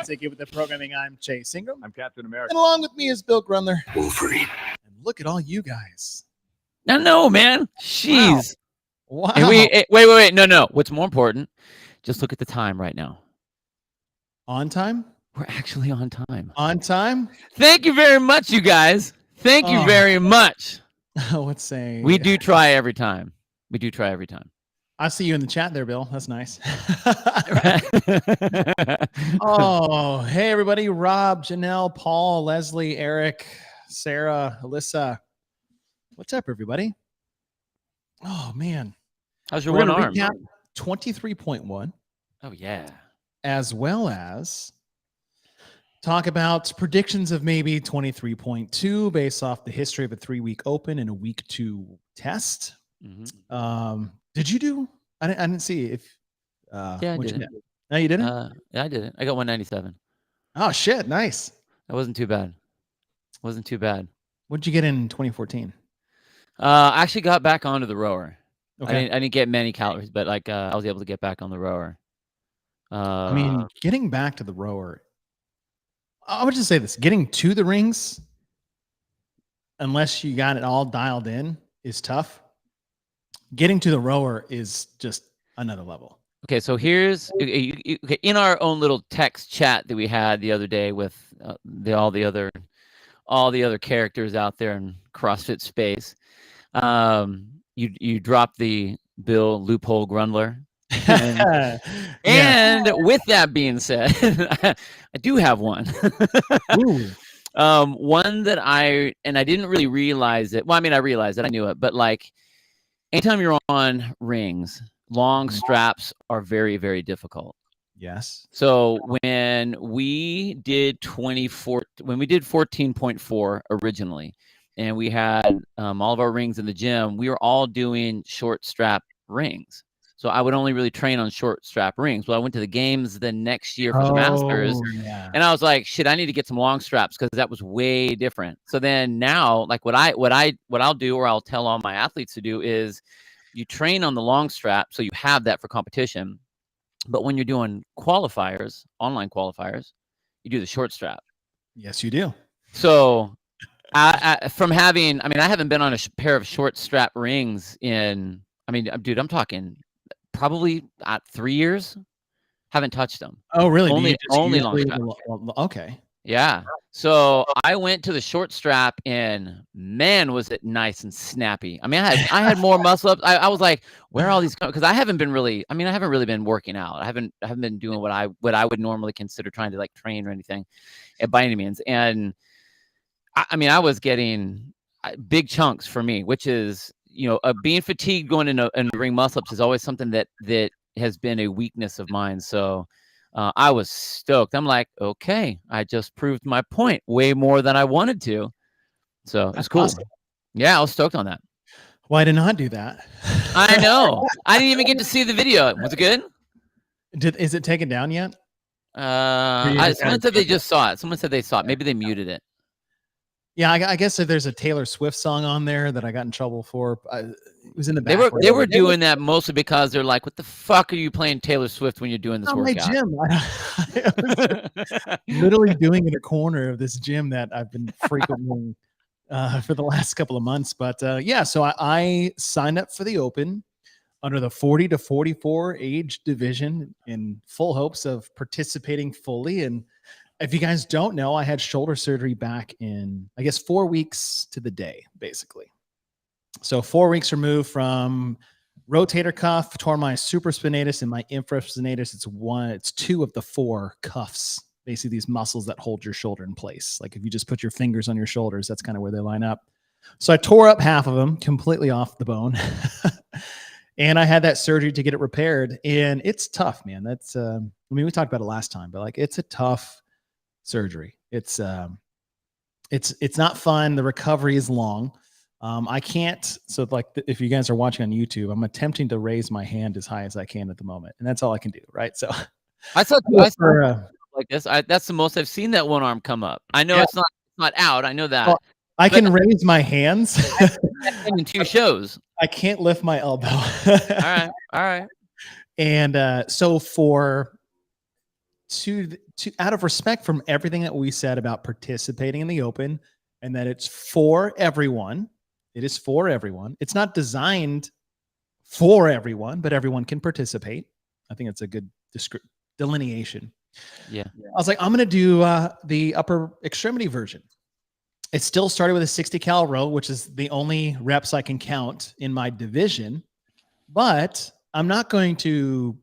Sticky with the programming. I'm Chase Ingram. I'm Captain America. And along with me is Bill Grundler. Wolverine. And look at all you guys. I know, man. Jeez. Wow. And wait. No. What's more important? Just look at the time right now. On time? We're actually on time. On time? Thank you very much, you guys. Thank you very much. Let's say we do try every time. I see you in the chat there, Bill. That's nice. Oh, hey, everybody. Rob, Janelle, Paul, Leslie, Eric, Sarah, Alyssa. What's up, everybody? Oh, man. How's your one arm? 23.1. Oh, yeah. As well as talk about predictions of maybe 23.2 based off the history of a 3-week open and a week 2 test. Mm-hmm. Did you do? I didn't see if. Yeah, I did it. No, you didn't? Yeah, I did it. I got 197. Oh, shit. Nice. That wasn't too bad. What did you get in 2014? I actually got back onto the rower. Okay. I didn't get many calories, but like I was able to get back on the rower. I mean, getting back to the rower, I would just say this: getting to the rings, unless you got it all dialed in, is tough. Getting to the rower is just another level. Okay, so here's in our own little text chat that we had the other day with all the other characters out there in CrossFit space. You dropped the Bill Loophole Grundler. And with that being said, I do have one. One that I didn't really realize it. Well, I mean, I realized it. I knew it. But like anytime you're on rings, long straps are very, very difficult. Yes. So when we did 14.4 originally, and we had all of our rings in the gym, we were all doing short strap rings. So I would only really train on short strap rings. Well, I went to the games the next year for the Masters, and I was like, shit, I need to get some long straps because that was way different. So then now, like what I'll do, or I'll tell all my athletes to do, is you train on the long strap so you have that for competition. But when you're doing qualifiers, online qualifiers, you do the short strap. Yes, you do. So I haven't been on a pair of short strap rings in, dude, I'm talking probably 3 years. Haven't touched them. Oh, really? Only long strap. Okay. Yeah. So I went to the short strap, and man, was it nice and snappy. I mean, I had more muscle ups. I was like, where are all these? Because I haven't really been working out. I haven't been doing what I would normally consider trying to like train or anything, by any means. And I was getting big chunks for me, which is, being fatigued going in ring muscle ups is always something that has been a weakness of mine. So I was stoked. I'm like, okay, I just proved my point way more than I wanted to. So it's cool. Awesome. Yeah, I was stoked on that. Why did not do that? I know. I didn't even get to see the video. Was it good? Is it taken down yet? Someone said they just saw it. Someone said they saw it. Maybe they muted it. Yeah, I guess if there's a Taylor Swift song on there that I got in trouble for, it was in the back. They were doing that mostly because they're like, "What the fuck are you playing Taylor Swift when you're doing this workout?" My gym. I was literally doing in a corner of this gym that I've been frequenting for the last couple of months. But so I signed up for the Open under the 40 to 44 age division in full hopes of participating fully. And if you guys don't know, I had shoulder surgery back in, 4 weeks to the day, basically. So 4 weeks removed from rotator cuff, tore my supraspinatus and my infraspinatus. It's 2 of the 4 cuffs, basically these muscles that hold your shoulder in place. Like if you just put your fingers on your shoulders, that's kind of where they line up. So I tore up half of them, completely off the bone. And I had that surgery to get it repaired. And it's tough, man. That's, we talked about it last time, but like, it's a tough surgery. It's not fun. The recovery is long. I can't. So like, if you guys are watching on YouTube, I'm attempting to raise my hand as high as I can at the moment, and that's all I can do. Right. So I saw like this. That's the most I've seen that one arm come up. I know it's not out. I know that. Well, I can raise my hands in 2 shows. I can't lift my elbow. All right. And so out of respect from everything that we said about participating in the open and that it's for everyone. It is for everyone. It's not designed for everyone, but everyone can participate. I think it's a good delineation. Yeah. I was like, I'm going to do the upper extremity version. It still started with a 60 cal row, which is the only reps I can count in my division, but I'm not going to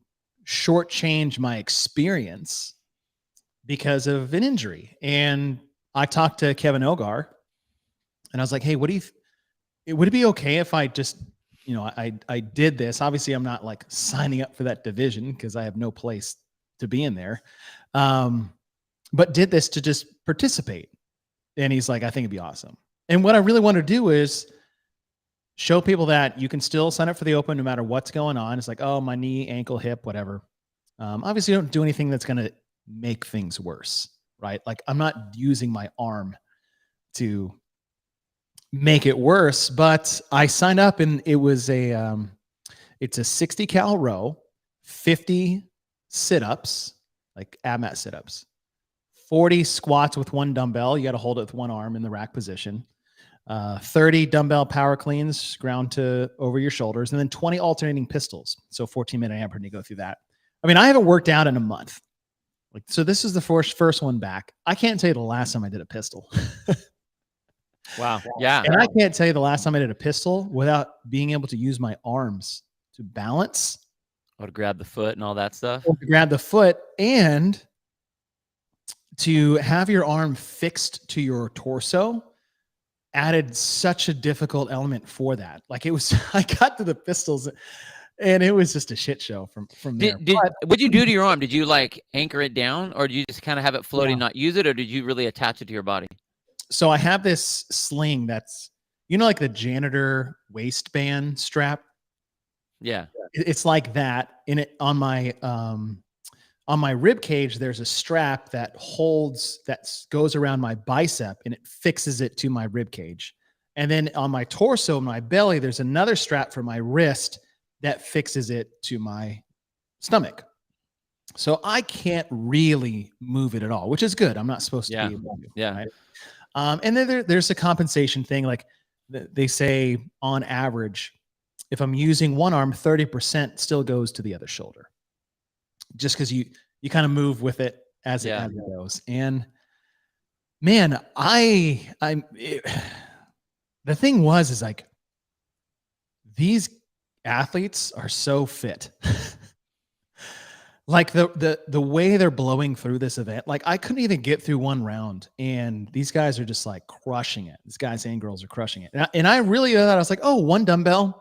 shortchange my experience because of an injury. And I talked to Kevin Ogar and I was like, hey, would it be okay if I just, I did this? Obviously I'm not like signing up for that division because I have no place to be in there. But did this to just participate. And he's like, I think it'd be awesome. And what I really want to do is show people that you can still sign up for the open no matter what's going on. It's like, oh, my knee, ankle, hip, whatever. Obviously, don't do anything that's going to make things worse, right? Like I'm not using my arm to make it worse, but I signed up and it was it's a 60 cal row, 50 sit-ups, like ab mat sit-ups, 40 squats with one dumbbell. You got to hold it with one arm in the rack position. 30 dumbbell power cleans, ground to over your shoulders, and then 20 alternating pistols. So 14-minute amp when you go through that. I mean, I haven't worked out in a month. So this is the first one back. I can't tell you the last time I did a pistol. Wow. Yeah. And I can't tell you the last time I did a pistol without being able to use my arms to balance. Or to grab the foot and all that stuff. Or to grab the foot and to have your arm fixed to your torso added such a difficult element for that. Like it was, I got to the pistols and it was just a shit show from there. What'd you do to your arm? Did you like anchor it down or did you just kind of have it floating, not use it? Or did you really attach it to your body? So I have this sling that's, like the janitor waistband strap. Yeah. It's like that in it on my rib cage. There's a strap that goes around my bicep and it fixes it to my rib cage. And then on my torso, my belly, there's another strap for my wrist that fixes it to my stomach. So I can't really move it at all, which is good. I'm not supposed to be able to. Yeah. Right? And then there's a compensation thing. Like they say on average, if I'm using one arm, 30% still goes to the other shoulder. Just because you kind of move with it as it goes. And man, the thing is like these athletes are so fit. Like the way they're blowing through this event, like I couldn't even get through one round and these guys are just like crushing it. These guys and girls are crushing it. And I really thought, I was like, oh, one dumbbell.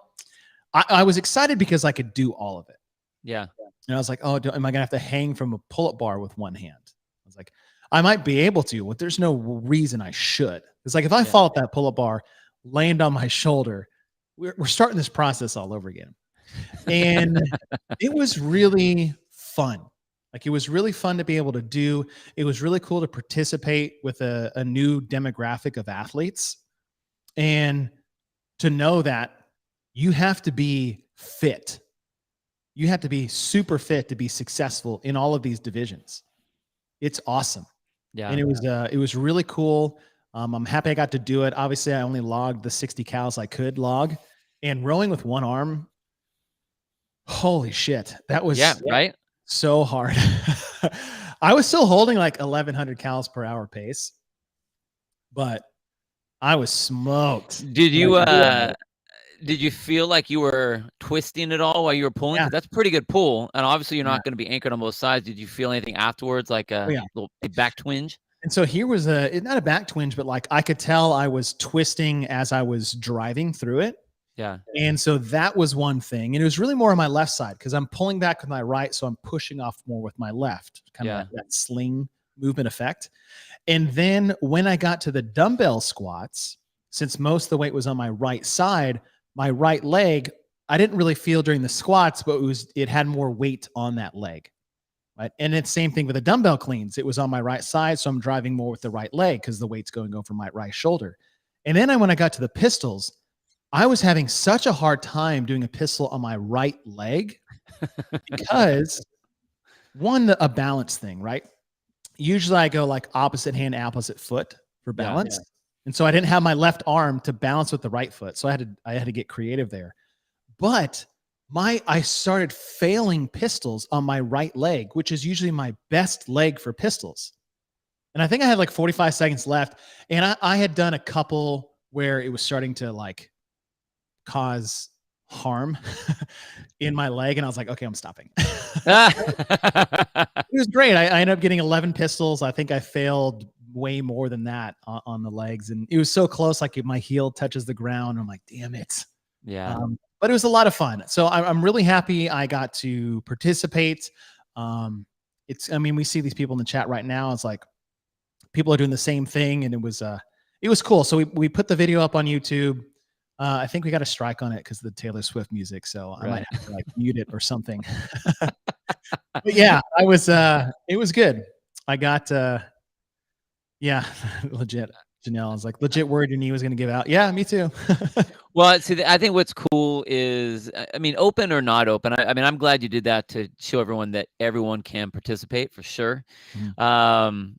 I was excited because I could do all of it. Yeah. And I was like, oh, am I going to have to hang from a pull-up bar with one hand? I was like, I might be able to, but there's no reason I should. It's like, if I fall at that pull-up bar, land on my shoulder, we're starting this process all over again. And it was really fun. Like it was really fun to be able to do. It was really cool to participate with a new demographic of athletes and to know that you have to be fit. You have to be super fit to be successful in all of these divisions. It's awesome. Yeah. And it was really cool. I'm happy I got to do it. Obviously I only logged the 60 cals I could log, and rowing with one arm. Holy shit. That was right. So hard. I was still holding like 1100 cals per hour pace, but I was smoked. Did you feel like you were twisting it all while you were pulling? Yeah. That's a pretty good pull. And obviously you're not going to be anchored on both sides. Did you feel anything afterwards? Like a little back twinge? And so here was not a back twinge, but like I could tell I was twisting as I was driving through it. Yeah. And so that was one thing. And it was really more on my left side because I'm pulling back with my right. So I'm pushing off more with my left, kind of like that sling movement effect. And then when I got to the dumbbell squats, since most of the weight was on my right side, my right leg, I didn't really feel during the squats, but it had more weight on that leg. Right. And it's same thing with the dumbbell cleans. It was on my right side. So I'm driving more with the right leg because the weight's going over my right shoulder. And then when I got to the pistols, I was having such a hard time doing a pistol on my right leg because one, a balance thing, right? Usually I go like opposite hand, opposite foot for balance. Yeah. And so I didn't have my left arm to balance with the right foot. So I had to get creative there. But I started failing pistols on my right leg, which is usually my best leg for pistols. And I think I had like 45 seconds left. And I had done a couple where it was starting to like cause harm in my leg. And I was like, okay, I'm stopping. It was great. I ended up getting 11 pistols. I think I failed way more than that on the legs. And it was so close. Like my heel touches the ground. I'm like, damn it. Yeah. But it was a lot of fun. So I'm really happy I got to participate. I mean, we see these people in the chat right now. It's like people are doing the same thing. And it was cool. So we put the video up on YouTube. I think we got a strike on it because of the Taylor Swift music. So I might have to like mute it or something. But yeah, it was good. I got, yeah, legit. Janelle was like, legit worried your knee was going to give out. Yeah, me too. Well, see, I think what's cool is, I mean, open or not open. I mean, I'm glad you did that to show everyone that everyone can participate for sure. Mm-hmm.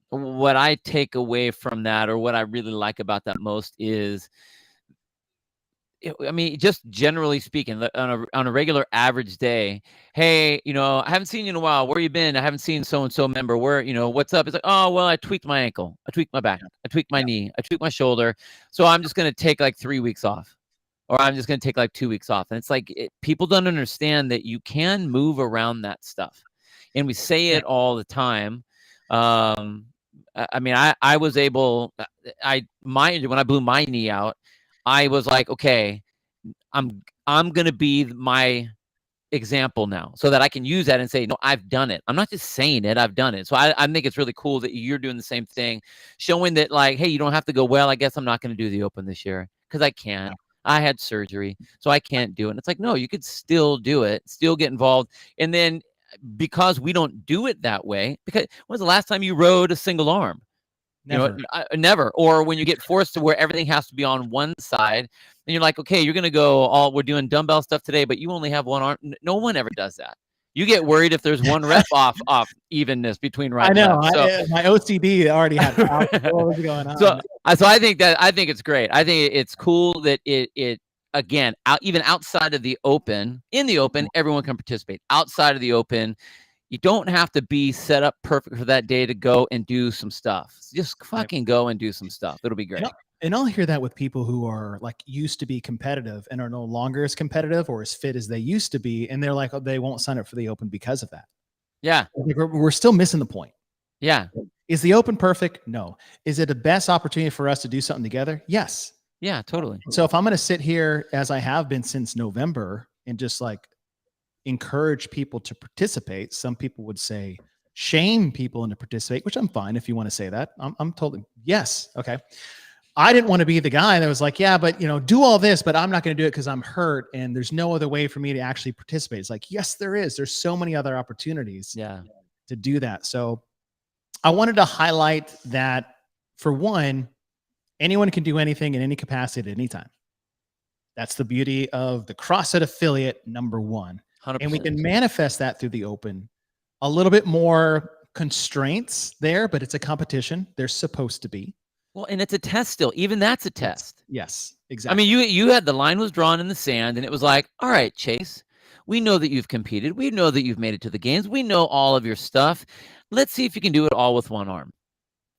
What I take away from that, or what I really like about that most, is, I mean, just generally speaking, on a regular average day, hey, I haven't seen you in a while. Where you been? I haven't seen so-and-so member. Where, what's up? It's like, oh, well, I tweaked my ankle. I tweaked my back. I tweaked my knee. I tweaked my shoulder. So I'm just going to take like 3 weeks off, or I'm just going to take like 2 weeks off. And it's like, people don't understand that you can move around that stuff. And we say it all the time. I mean, I was able, when I blew my knee out, I was like, okay, I'm going to be my example now, so that I can use that and say, no, I've done it. I'm not just saying it, I've done it. So I think it's really cool that you're doing the same thing, showing that like, hey, you don't have to go, well, I guess I'm not going to do the Open this year because I can't. I had surgery, so I can't do it. And it's like, no, you could still do it, still get involved. And then because we don't do it that way, because when was the last time you rode a single arm? Never. Never. Or when you get forced to where everything has to be on one side, and you're like, okay, you're going to go we're doing dumbbell stuff today, but you only have one arm. No one ever does that. You get worried if there's one rep off evenness between right and left. So, my OCD already had what was going on. So I think it's great. I think it's cool that it again, even outside of the Open, in the Open, everyone can participate. Outside of the Open, you don't have to be set up perfect for that day to go and do some stuff. Just fucking go and do some stuff. It'll be great. And I'll hear that with people who are like used to be competitive and are no longer as competitive or as fit as they used to be. And they're like, oh, they won't sign up for the Open because of that. Yeah. Like we're still missing the point. Yeah. Is the Open perfect? No. Is it the best opportunity for us to do something together? Yes. Yeah, totally. So if I'm going to sit here as I have been since November and just like encourage people to participate, some people would say shame people into participate, which I'm fine if you want to say that. I'm totally yes. Okay. I didn't want to be the guy that was like, yeah, but do all this, but I'm not going to do it because I'm hurt and there's no other way for me to actually participate. It's like, yes, there is. There's so many other opportunities to do that. So I wanted to highlight that, for one, anyone can do anything in any capacity at any time. That's the beauty of the CrossFit affiliate, number one. 100%. And we can manifest that through the Open. A little bit more constraints there, but it's a competition. There's supposed to be. Well, and it's a test still. Even that's a test. Yes, exactly. I mean, you had the line was drawn in the sand, and it was like, all right, Chase, we know that you've competed. We know that you've made it to the games. We know all of your stuff. Let's see if you can do it all with one arm.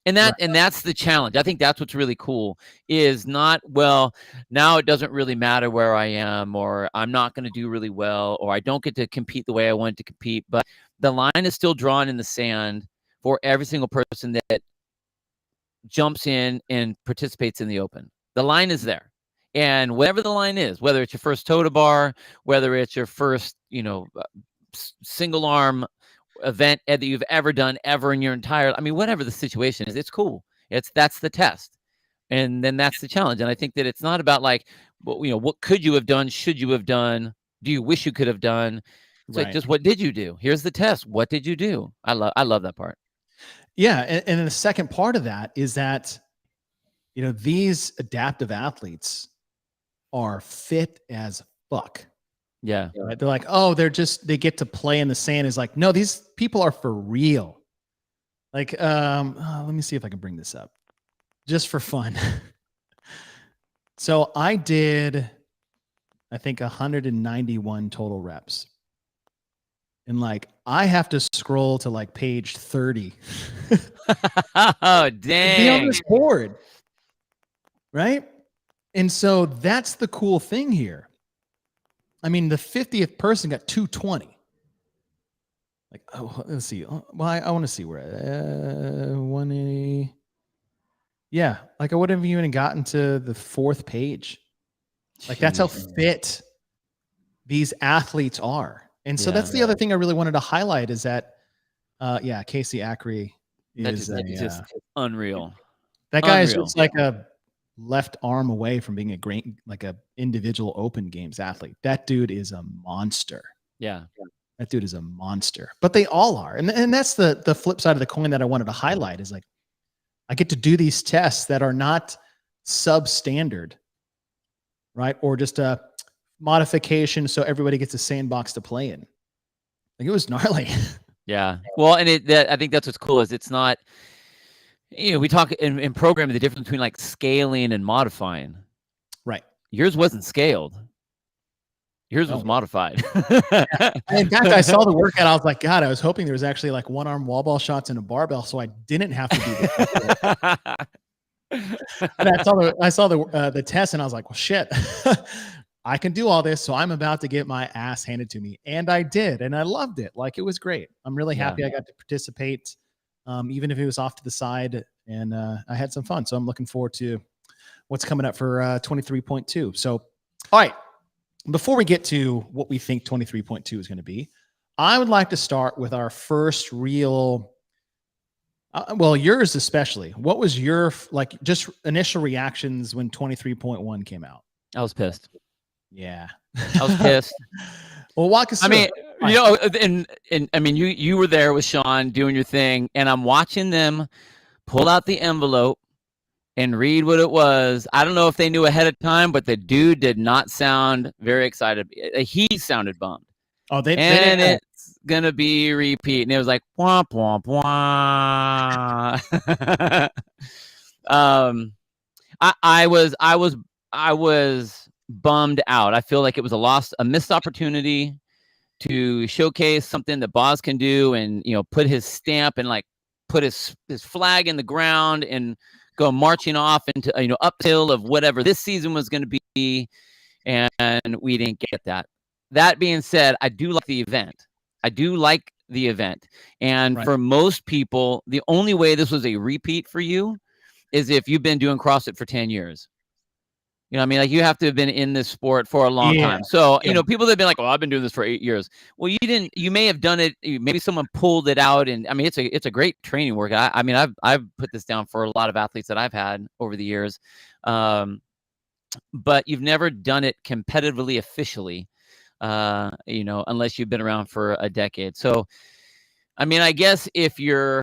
And that's the challenge. I think that's what's really cool, is not, well, now it doesn't really matter where I am, or I'm not going to do really well, or I don't get to compete the way I wanted to compete. But the line is still drawn in the sand for every single person that jumps in and participates in the Open. The line is there. And whatever the line is, whether it's your first toe to bar, whether it's your first, single arm event that you've ever done ever in your entire, I mean, whatever the situation is, it's cool. That's the test. And then that's the challenge. And I think that it's not about like, what could you have done? Should you have done? Do you wish you could have done? It's like, just what did you do? Here's the test. What did you do? I love that part. Yeah. And the second part of that is that, these adaptive athletes are fit as fuck. Yeah. Right? They're like, oh, they get to play in the sand. Is like, no, these people are for real. Like, let me see if I can bring this up just for fun. So I did, I think 191 total reps. And like, I have to scroll to like page 30 Oh, to be on dang. this board. Right. And so that's the cool thing here. I mean, the 50th person got 220. Like, oh, let's see. Well, I want to see where 180. Yeah, like I wouldn't have even gotten to the 4th page. Like that's how Jeez. fit these athletes are. And so Yeah. that's the other thing I really wanted to highlight is that, Casey Ackrey That is just unreal. that guy is Unreal. just like a left arm away from being a great, like a individual open games athlete. That dude is a monster. Yeah. That dude is a monster. But they all are. And that's the flip side of the coin that I wanted to highlight is like, I get to do these tests that are not substandard, right? Or just a modification so everybody gets a sandbox to play in. Like it was gnarly. Yeah. Well, and I think that's what's cool is it's not, we talk in programming the difference between like scaling and modifying. Right. Yours wasn't scaled. Yours was modified. In fact, I saw the workout. I was like, God, I was hoping there was actually like one arm wall ball shots and a barbell, so I didn't have to do that. And I saw the test, and I was like, well, shit, I can do all this, so I'm about to get my ass handed to me, and I did, and I loved it. Like it was great. I'm really happy I got to participate, even if it was off to the side, and I had some fun. So I'm looking forward to what's coming up for 23.2. So, all right. Before we get to what we think 23.2 is going to be, I would like to start with our first real, well, yours especially. What was your like just initial reactions when 23.1 came out? I was pissed. Yeah, I was pissed. Well, walk us through. I mean, and I mean, you were there with Sean doing your thing, and I'm watching them pull out the envelope and read what it was. I don't know if they knew ahead of time, but the dude did not sound very excited. He sounded bummed. Oh, and it's gonna be repeat, and it was like womp womp womp. I was bummed out. I feel like it was a missed opportunity to showcase something that Boz can do, and put his stamp and like put his flag in the ground and go marching off into uphill of whatever this season was going to be, and we didn't get that. That being said, I do like the event. And for most people, the only way this was a repeat for you is if you've been doing CrossFit for 10 years. I mean, like you have to have been in this sport for a long time. So, people that have been like, well, I've been doing this for 8 years. Well, you may have done it. Maybe someone pulled it out. And I mean, it's a great training workout. I mean, I've put this down for a lot of athletes that I've had over the years. But you've never done it competitively officially, unless you've been around for a decade. So, I mean, I guess if you're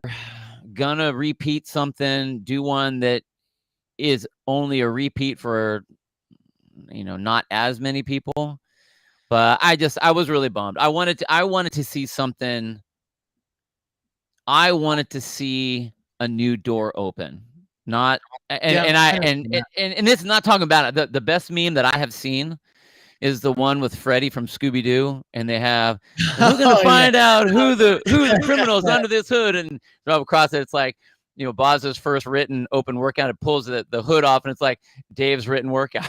gonna repeat something, do one that is only a repeat for not as many people. But I was really bummed. I wanted to see something. I wanted to see a new door open. Not and this is not talking about it. The best meme that I have seen is the one with Freddy from Scooby-Doo, and they have we're gonna find out who the criminals under this hood, and drop across it. It's like Boz's first written open workout. It pulls the hood off, and it's like Dave's written workout.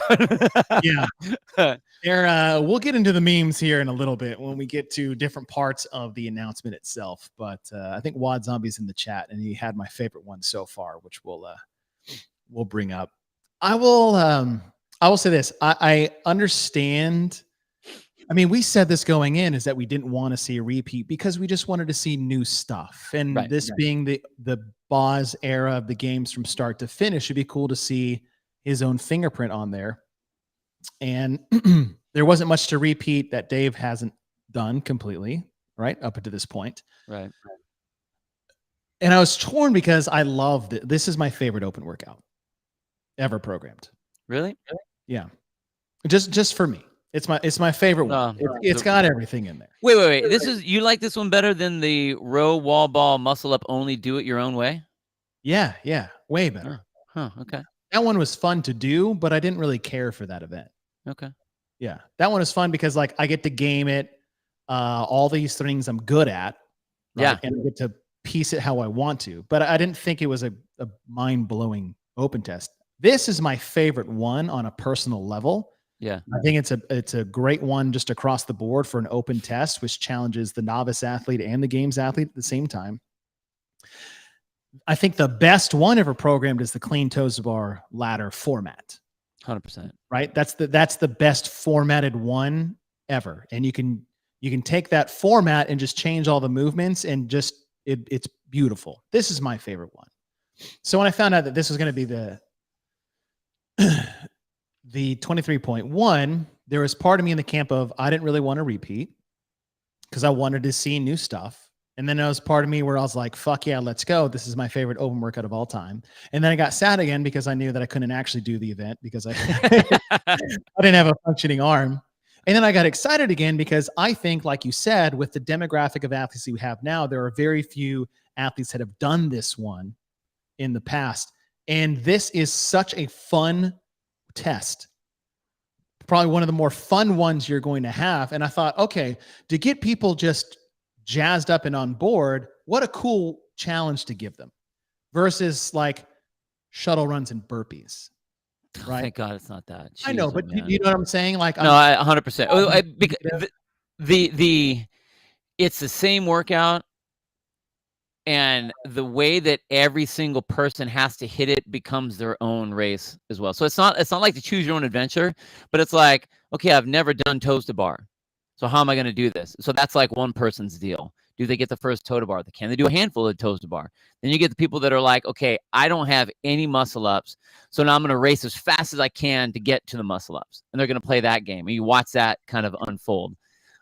We'll get into the memes here in a little bit when we get to different parts of the announcement itself. But I think Wad Zombie's in the chat, and he had my favorite one so far, which we'll bring up. I will say this. I understand. I mean, we said this going in is that we didn't want to see a repeat because we just wanted to see new stuff. And this being the Boz era of the games from start to finish, it'd be cool to see his own fingerprint on there. And there wasn't much to repeat that Dave hasn't done completely, right? Up until this point. Right. And I was torn because I loved it. This is my favorite open workout ever programmed. Really? Yeah. Just for me. It's my favorite one. It's got everything in there. Wait. You like this one better than the row, wall ball, muscle up only, do it your own way? Yeah, way better. Okay. That one was fun to do, but I didn't really care for that event. Okay. Yeah, that one is fun because like I get to game it, all these things I'm good at, right? Yeah, and I get to piece it how I want to. But I didn't think it was a mind-blowing open test. This is my favorite one on a personal level. Yeah, I think it's a great one just across the board for an open test, which challenges the novice athlete and the games athlete at the same time. I think the best one ever programmed is the clean toes to bar ladder format. 100%. Right? That's the best formatted one ever. And you can take that format and just change all the movements and just it's beautiful. This is my favorite one. So when I found out that this was going to be the 23.1, there was part of me in the camp of I didn't really want to repeat because I wanted to see new stuff. And then there was part of me where I was like, fuck yeah, let's go. This is my favorite open workout of all time. And then I got sad again because I knew that I couldn't actually do the event because I didn't have a functioning arm. And then I got excited again because I think, like you said, with the demographic of athletes we have now, there are very few athletes that have done this one in the past. And this is such a fun test. Probably one of the more fun ones you're going to have. And I thought, okay, to get people just jazzed up and on board, what a cool challenge to give them versus like shuttle runs and burpees. Right. Thank God it's not that. I know, but you know what I'm saying? Like, no, I 100%. Because it's the same workout, and the way that every single person has to hit it becomes their own race as well. So it's not like to choose your own adventure, but it's like, okay, I've never done toes to bar. So how am I going to do this? So that's like one person's deal. Do they get the first toe to bar? Can they do a handful of toes to bar? Then you get the people that are like, okay, I don't have any muscle ups. So now I'm going to race as fast as I can to get to the muscle ups. And they're going to play that game. And you watch that kind of unfold.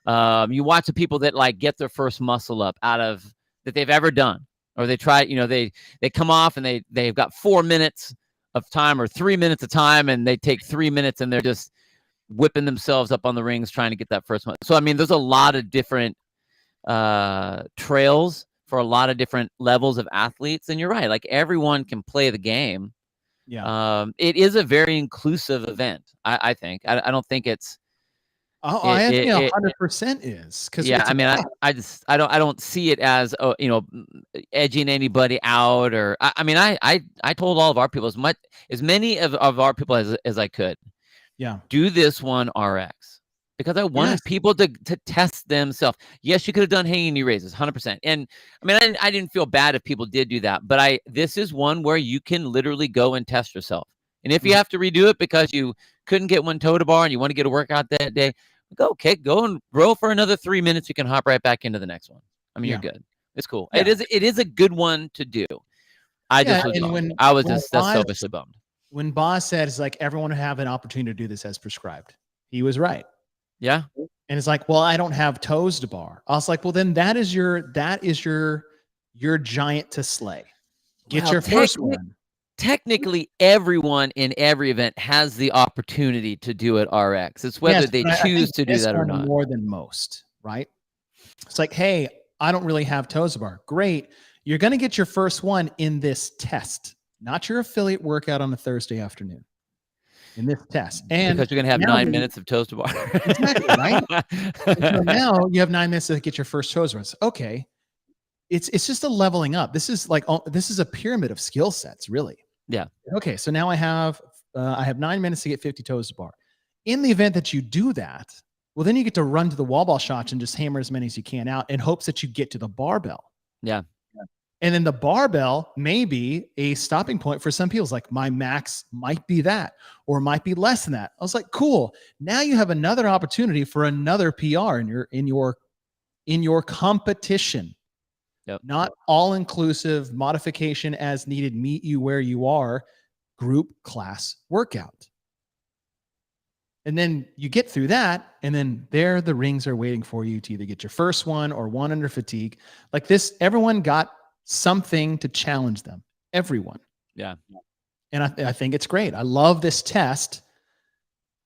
You watch the people that like get their first muscle up out of that they've ever done. Or they try, they come off and they've got 4 minutes of time or 3 minutes of time. And they take 3 minutes and they're just whipping themselves up on the rings trying to get that first one. So, I mean, there's a lot of different trails for a lot of different levels of athletes. And you're right. Like everyone can play the game. Yeah. It is a very inclusive event. I think. I don't think it's. I think 100% is because yeah. I mean, I don't see it as edging anybody out or I mean I told all of our people as many of our people as I could. Yeah. Do this one RX because I wanted people to test themselves. Yes, you could have done hanging knee raises 100%. And I mean, I didn't feel bad if people did do that, but this is one where you can literally go and test yourself. And if you have to redo it because you couldn't get one toe to bar and you want to get a workout that day, go and row for another 3 minutes. You can hop right back into the next one. I mean, you're good. It's cool. Yeah. It is a good one to do. I was just selfishly bummed. When Boz said it's like everyone would have an opportunity to do this as prescribed, he was right. Yeah. And it's like, well, I don't have toes to bar. I was like, well, then that is your giant to slay. Get your first one. Technically, everyone in every event has the opportunity to do it RX. It's whether they choose to do that or not. More than most, right? It's like, hey, I don't really have toes to bar. Great. You're going to get your first one in this test, not your affiliate workout on a Thursday afternoon. In this test. And because you're going to have 9 minutes of toes to bar. Exactly, right? So now you have 9 minutes to get your first toes runs. Okay. It's just a leveling up. This is a pyramid of skill sets, really. Yeah. Okay. So now I have 9 minutes to get 50 toes to bar. In the event that you do that, well, then you get to run to the wall ball shots and just hammer as many as you can out in hopes that you get to the barbell. Yeah. And then the barbell may be a stopping point for some people. It's like my max might be that, or might be less than that. I was like, cool. Now you have another opportunity for another PR in your competition. Yep. Not all-inclusive modification as needed, meet you where you are, group class workout. And then you get through that, and then there the rings are waiting for you to either get your first one or one under fatigue. Like this, everyone got something to challenge them. Everyone. Yeah. And I think it's great. I love this test.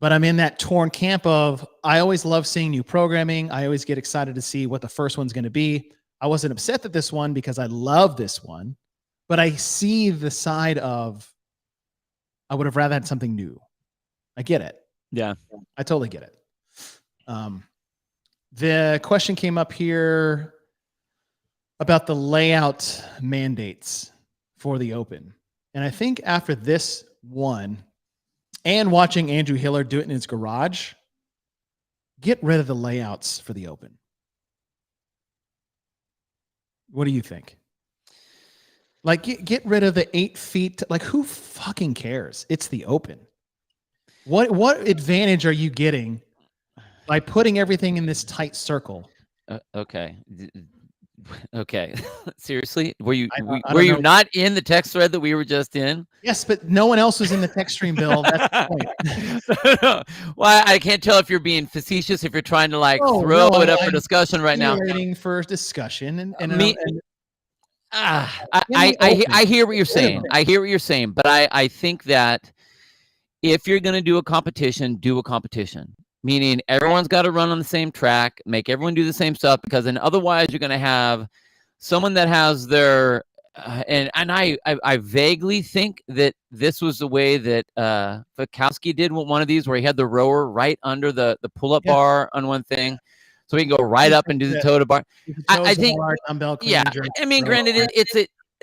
But I'm in that torn camp of, I always love seeing new programming. I always get excited to see what the first one's going to be. I wasn't upset at this one because I love this one, but I see the side of, I would have rather had something new. I get it. Yeah. I totally get it. The question came up here about the layout mandates for the Open. And I think after this one, and watching Andrew Hiller do it in his garage, get rid of the layouts for the Open. What do you think? Like, get rid of the 8 feet. Like, who fucking cares? It's the Open. What advantage are you getting by putting everything in this tight circle? Okay. Okay. Seriously? Were you were you not in the text thread that we were just in? Yes, but no one else was in the text stream, Bill. That's the point. Well, I can't tell if you're being facetious, if you're trying to like throw it up for discussion right now. Waiting for discussion I hear what you're saying. I hear what you're saying, but I think that if you're going to do a competition, do a competition. Meaning everyone's got to run on the same track, make everyone do the same stuff, because then otherwise you're going to have someone that has their and I vaguely think that this was the way that Fikowski did one of these, where he had the rower right under the pull-up bar on one thing, so he can go right up and do the toe to bar. I think, yeah. I mean, granted,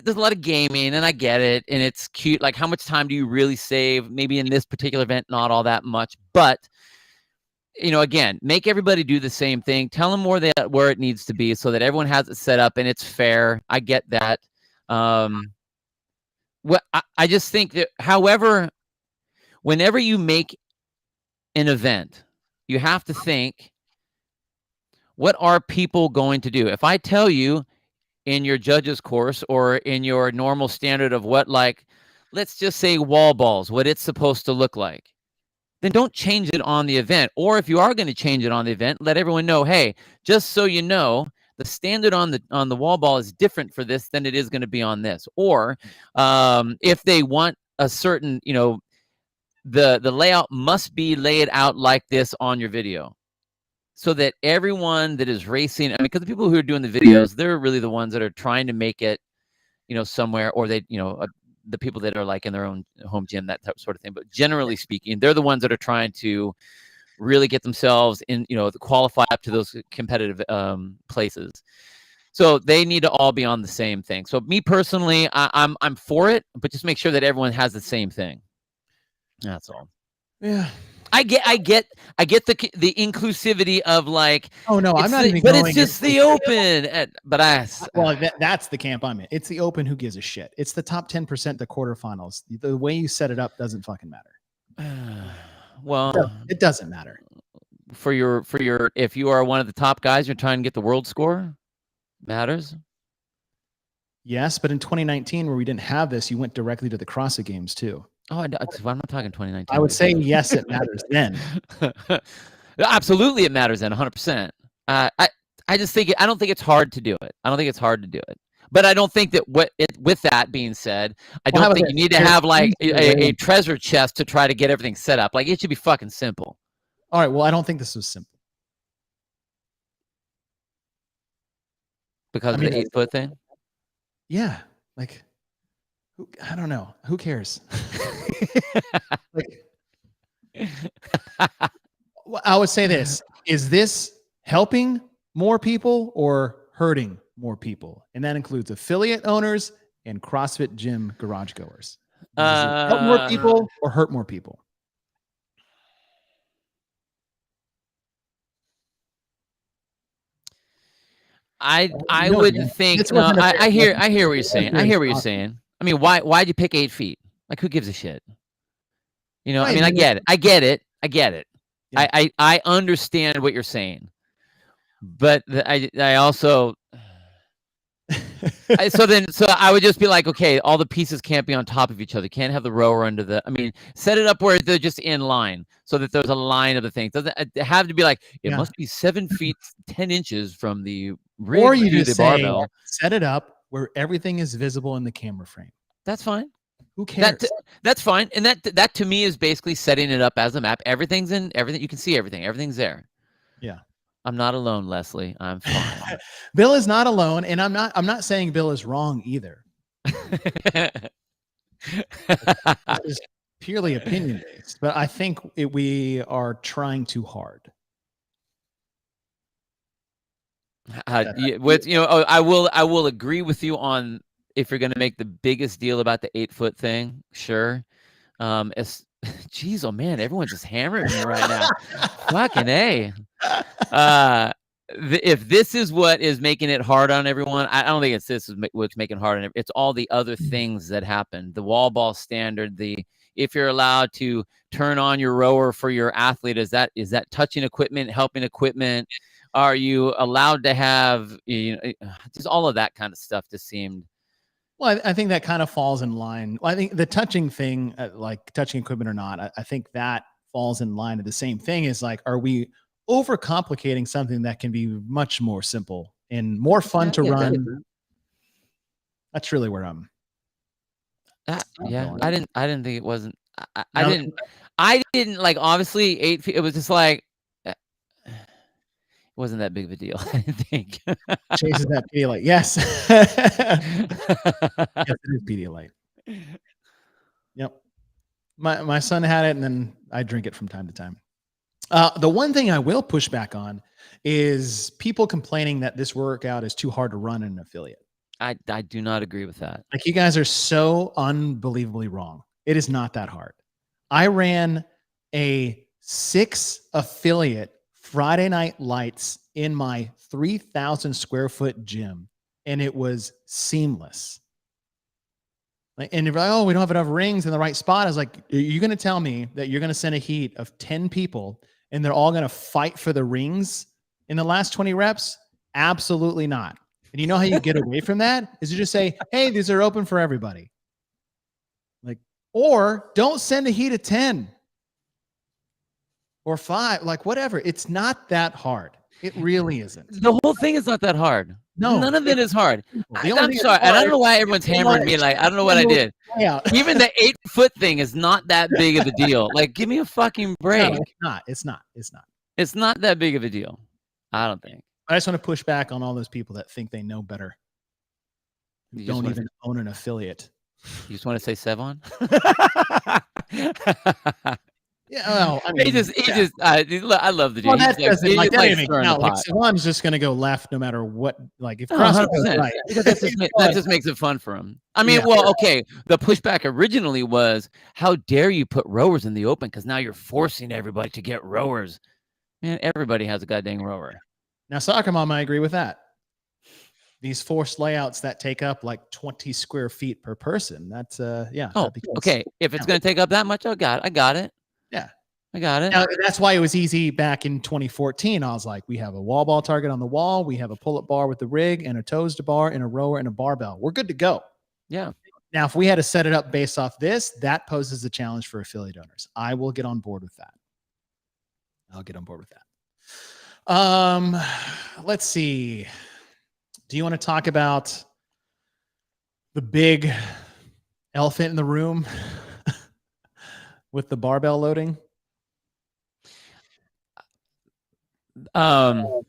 there's a lot of gaming, and I get it, and it's cute. Like, how much time do you really save? Maybe in this particular event, not all that much, but again, make everybody do the same thing. Tell them where it needs to be so that everyone has it set up and it's fair. I get that. I just think that, however, whenever you make an event, you have to think, what are people going to do? If I tell you in your judges course or in your normal standard of what, like, let's just say wall balls, what it's supposed to look like, then don't change it on the event. Or if you are going to change it on the event, let everyone know, hey, just so you know, the standard on the wall ball is different for this than it is going to be on this. Or if they want a certain, the layout must be laid out like this on your video, so that everyone that is racing, because the people who are doing the videos, they're really the ones that are trying to make it, somewhere, or they, the people that are like in their own home gym, that sort of thing. But generally speaking, they're the ones that are trying to really get themselves in, qualify up to those competitive places. So they need to all be on the same thing. So me personally, I'm for it, but just make sure that everyone has the same thing. That's all. Yeah. I get the inclusivity of, like, oh no, I'm not even. But it's just the Open. That's the camp I'm in. It's the Open. Who gives a shit? It's the top 10%, the quarterfinals. The way you set it up doesn't fucking matter. Well, it doesn't matter. For your, if you are one of the top guys, you're trying to get the world score, matters. Yes, but in 2019, where we didn't have this, you went directly to the CrossFit Games too. Oh, I'm not talking 2019. I would say yes, it matters then. Absolutely, it matters then, 100%. I just think I don't think it's hard to do it. But I don't think that with that being said, I don't think you need to have like a treasure chest to try to get everything set up. Like, it should be fucking simple. All right. Well, I don't think this was simple. Because of the 8-foot thing? Yeah. Like, I don't know. Who cares? I would say this. Is this helping more people or hurting more people? And that includes affiliate owners and CrossFit gym garage goers. Does it help more people or hurt more people? I wouldn't think. No, I hear what you're saying. I mean, why'd you pick 8 feet? Like, who gives a shit? I mean, I get it. Yeah. I understand what you're saying, but I also. So I would just be like, okay, all the pieces can't be on top of each other. Can't have the rower under the. I mean, set it up where they're just in line, so that there's a line of the things. Doesn't have to be like it must be 7 feet 10 inches from the rig to the barbell. Set it up where everything is visible in the camera frame. That's fine. Who cares? That's fine. And that to me is basically setting it up as a map. Everything's in everything. You can see everything. Everything's there. Yeah. I'm not alone, Leslie. I'm fine. Bill is not alone, and I'm not saying Bill is wrong either. This is purely opinion based, but I think we are trying too hard. I will agree with you on if you're going to make the biggest deal about the 8-foot thing. Sure. Geez, oh man, everyone's just hammering me right now. Fucking A. If this is what is making it hard on everyone, I don't think it's this is what's making it hard on it. It's all the other things that happen. The wall ball standard, if you're allowed to turn on your rower for your athlete, is that touching equipment, helping equipment? Are you allowed to have, just all of that kind of stuff just seemed. Well, I think that kind of falls in line. Well, I think the touching thing, like touching equipment or not, I think that falls in line of the same thing. Is like, are we overcomplicating something that can be much more simple and more fun to run? That's really where I'm. Yeah, I didn't think it wasn't. I didn't like, obviously 8 feet. It was just like, it wasn't that big of a deal. I didn't think. Chases that Pedialyte. Yes. Yes, it is Pedialyte. Yep. My son had it, and then I drink it from time to time. The one thing I will push back on is people complaining that this workout is too hard to run in an affiliate. I do not agree with that. Like, you guys are so unbelievably wrong. It is not that hard. I ran a 6 affiliate Friday night lights in my 3,000 square foot gym, and it was seamless. And if like, oh, we don't have enough rings in the right spot, I was like, are you going to tell me that you're going to send a heat of 10 people and they're all going to fight for the rings in the last 20 reps? Absolutely not. And you know how you get away from that is you just say, hey, these are open for everybody. Like, or don't send a heat of 10 or 5, like whatever. It's not that hard. It really isn't. The whole thing is not that hard. No, none of it is hard. I'm sorry. And I don't know why everyone's hammering me. Like, I don't know what I did. Even the 8-foot thing is not that big of a deal. Like, give me a fucking break. No, it's not. It's not that big of a deal. I don't think. I just want to push back on all those people that think they know better. Who don't even own an affiliate. You just want to say Sevon? Yeah, well, I mean, I love the dude. Well, that doesn't like that even count. Like, Savon's just going to go left no matter what. Like, if CrossFit goes right, that just makes it fun for him. I mean, well, okay. The pushback originally was, how dare you put rowers in the open? Because now you're forcing everybody to get rowers. Man, everybody has a goddamn rower. Now, Soccer Mom, I agree with that. These forced layouts that take up like 20 square feet per person. That's yeah. Oh, okay. If it's going to take up that much, I got it. Yeah, I got it. Now, that's why it was easy back in 2014. I was like, we have a wall ball target on the wall. We have a pull-up bar with the rig and a toes to bar and a rower and a barbell. We're good to go. Yeah. Now, if we had to set it up based off this, that poses a challenge for affiliate owners. I will get on board with that. I'll get on board with that. Let's see. Do you want to talk about the big elephant in the room with the barbell loading? How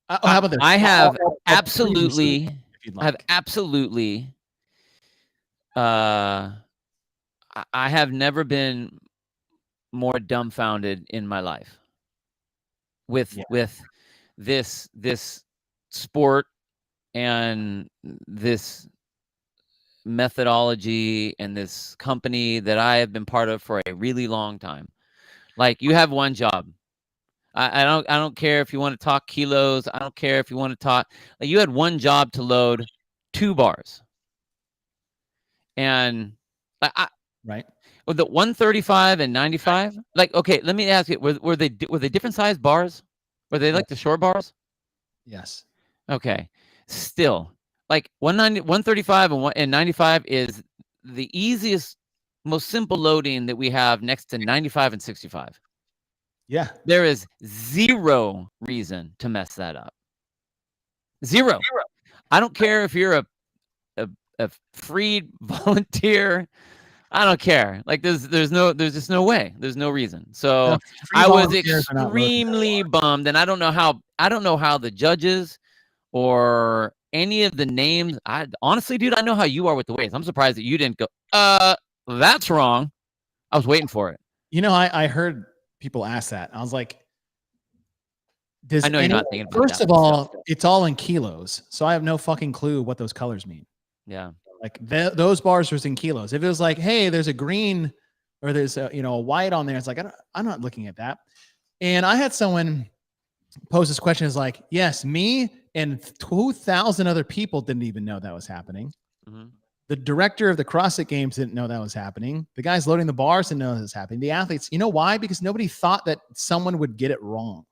about this? I have absolutely. I have never been more dumbfounded in my life with this sport and this methodology and this company that I have been part of for a really long time. Like, you have one job. I don't care if you want to talk kilos. I don't care if you want to talk. Like, you had one job to load 2 bars. And right. With the 135 and 95, like, okay, let me ask you, were they different size bars? Were they like the short bars? Yes. Okay. Still, like 135 and 95 is the easiest, most simple loading that we have next to 95 and 65. Yeah. There is zero reason to mess that up. Zero. I don't care if you're a freed volunteer I don't care. Like there's just no way. There's no reason. So No, free I was volunteers are not loading that extremely bummed, and I don't know how the judges or any of the names. I honestly, dude, I know how you are with the weights. I'm surprised that you didn't go. That's wrong. I was waiting for it. You know, I heard people ask that. I was like, I know you're not thinking about first that of all, stuff. it's all in kilos, so I have no fucking clue what those colors mean. Yeah. Like those bars was in kilos. If it was like, hey, there's a green or there's a, a white on there, it's like I'm not looking at that. And I had someone pose this question is like, yes, me and 2,000 other people didn't even know that was happening. Mm-hmm. The director of the CrossFit Games didn't know that was happening. The guys loading the bars didn't know that was happening. The athletes, you know why? Because nobody thought that someone would get it wrong.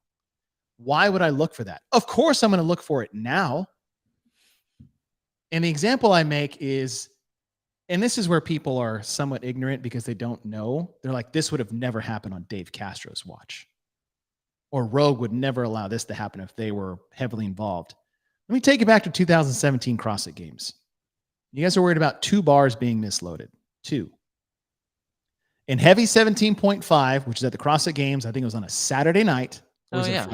Why would I look for that? Of course, I'm going to look for it now. And the example I make is, and this is where people are somewhat ignorant because they don't know. They're like, this would have never happened on Dave Castro's watch. Or Rogue would never allow this to happen if they were heavily involved. Let me take you back to 2017 CrossFit Games. You guys are worried about 2 bars being misloaded. 2. In heavy 17.5, which is at the CrossFit Games, I think it was on a Saturday night. Oh, yeah.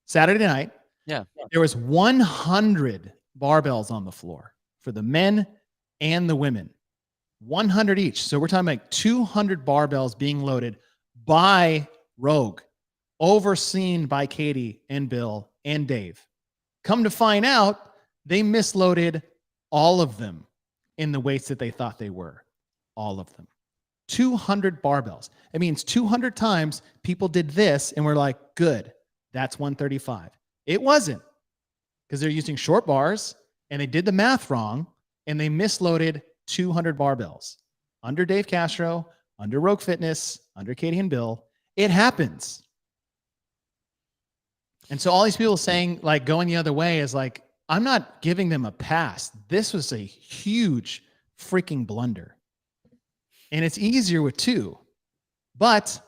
Saturday night. Yeah. There was 100 barbells on the floor for the men and the women. 100 each. So we're talking like 200 barbells being loaded by Rogue, overseen by Katie and Bill and Dave. Come to find out, they misloaded all of them in the weights that they thought they were. All of them. 200 barbells. It means 200 times people did this and we're like, good, that's 135. It wasn't, because they're using short bars and they did the math wrong and they misloaded 200 barbells. Under Dave Castro, under Rogue Fitness, under Katie and Bill. It happens. And so all these people saying, like, going the other way is like, I'm not giving them a pass. This was a huge freaking blunder. And it's easier with 2. But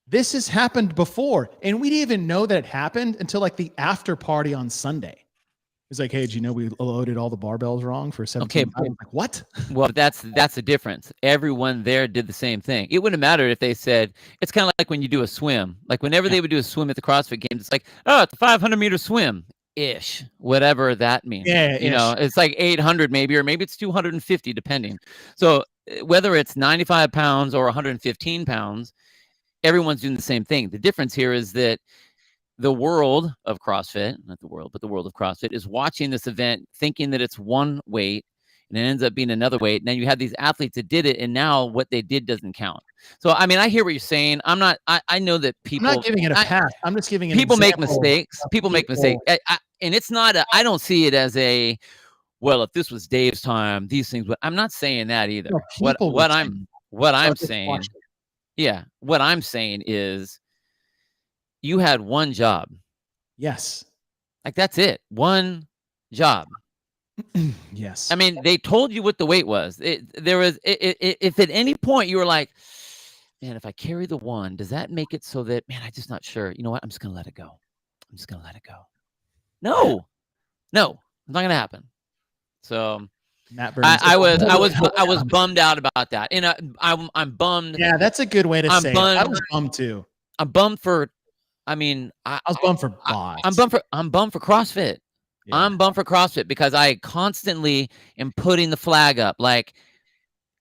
this has happened before. And we didn't even know that it happened until like the after party on Sunday. It's like, hey, did you know we loaded all the barbells wrong for 17? Okay. Like, what? Well, that's the difference. Everyone there did the same thing. It wouldn't matter if they said, it's kind of like when you do a swim. Like whenever they would do a swim at the CrossFit Games, it's like, oh, it's a 500-meter swim. Ish, whatever that means. Yeah, you know, it's like 800 maybe, or maybe it's 250 depending. So whether it's 95 pounds or 115 pounds, everyone's doing the same thing. The difference here is that the world of CrossFit, not the world, but the world of CrossFit is watching this event thinking that it's one weight and it ends up being another weight. And then you have these athletes that did it, and now what they did doesn't count. So, I mean, I hear what you're saying. I know that people... I'm not giving it a pass. I'm just giving it people make mistakes. People make mistakes. And it's not, I don't see it as a, well, if this was Dave's time, these things, but I'm not saying that either. No, what I'm saying, yeah, what I'm saying is you had one job. Yes. Like that's it. One job. Yes. I mean, they told you what the weight was. If at any point you were like, man, if I carry the 1, does that make it so that, man, I'm just not sure. You know what? I'm just going to let it go. I'm just going to let it go. No, it's not going to happen. So I was bummed out about that. And I'm bummed. Yeah, that's a good way to say it. I was bummed too. I'm bummed for, I mean, I was bummed for bots. I'm bummed for CrossFit. Yeah. I'm bummed for CrossFit because I constantly am putting the flag up, like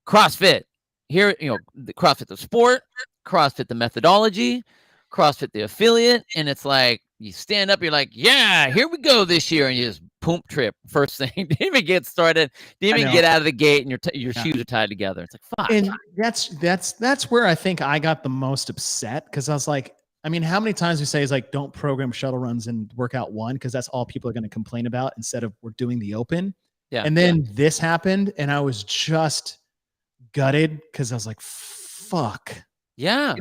CrossFit here, you know, the CrossFit the sport, CrossFit the methodology, CrossFit the affiliate, and it's like you stand up, you're like, yeah, here we go this year, and you just poop trip first thing. Didn't even get started, didn't even get out of the gate, and your shoes are tied together. It's like, fuck. And that's where I think I got the most upset, because I was like, I mean, how many times we say is like, don't program shuttle runs and workout 1, because that's all people are going to complain about instead of we're doing the open. Yeah. And then this happened, and I was just gutted because I was like, fuck. Yeah.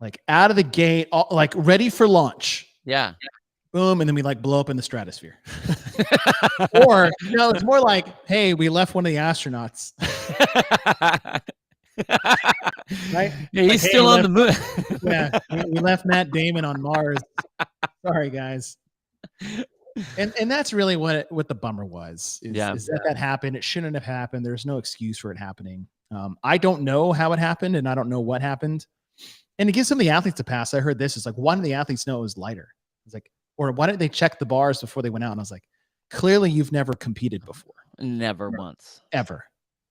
Like out of the gate, like ready for launch. Yeah. Boom. And then we like blow up in the stratosphere. Or, no, it's more like, hey, we left one of the astronauts. Right? Yeah, he's like, still on the moon. Yeah, we left Matt Damon on Mars. Sorry, guys. And that's really what the bummer was. Is that happened? It shouldn't have happened. There's no excuse for it happening. I don't know how it happened, and I don't know what happened. And to give some of the athletes a pass, I heard this is like, why did the athletes know it was lighter? It's like, or why didn't they check the bars before they went out? And I was like, clearly you've never competed before. Never once. Ever.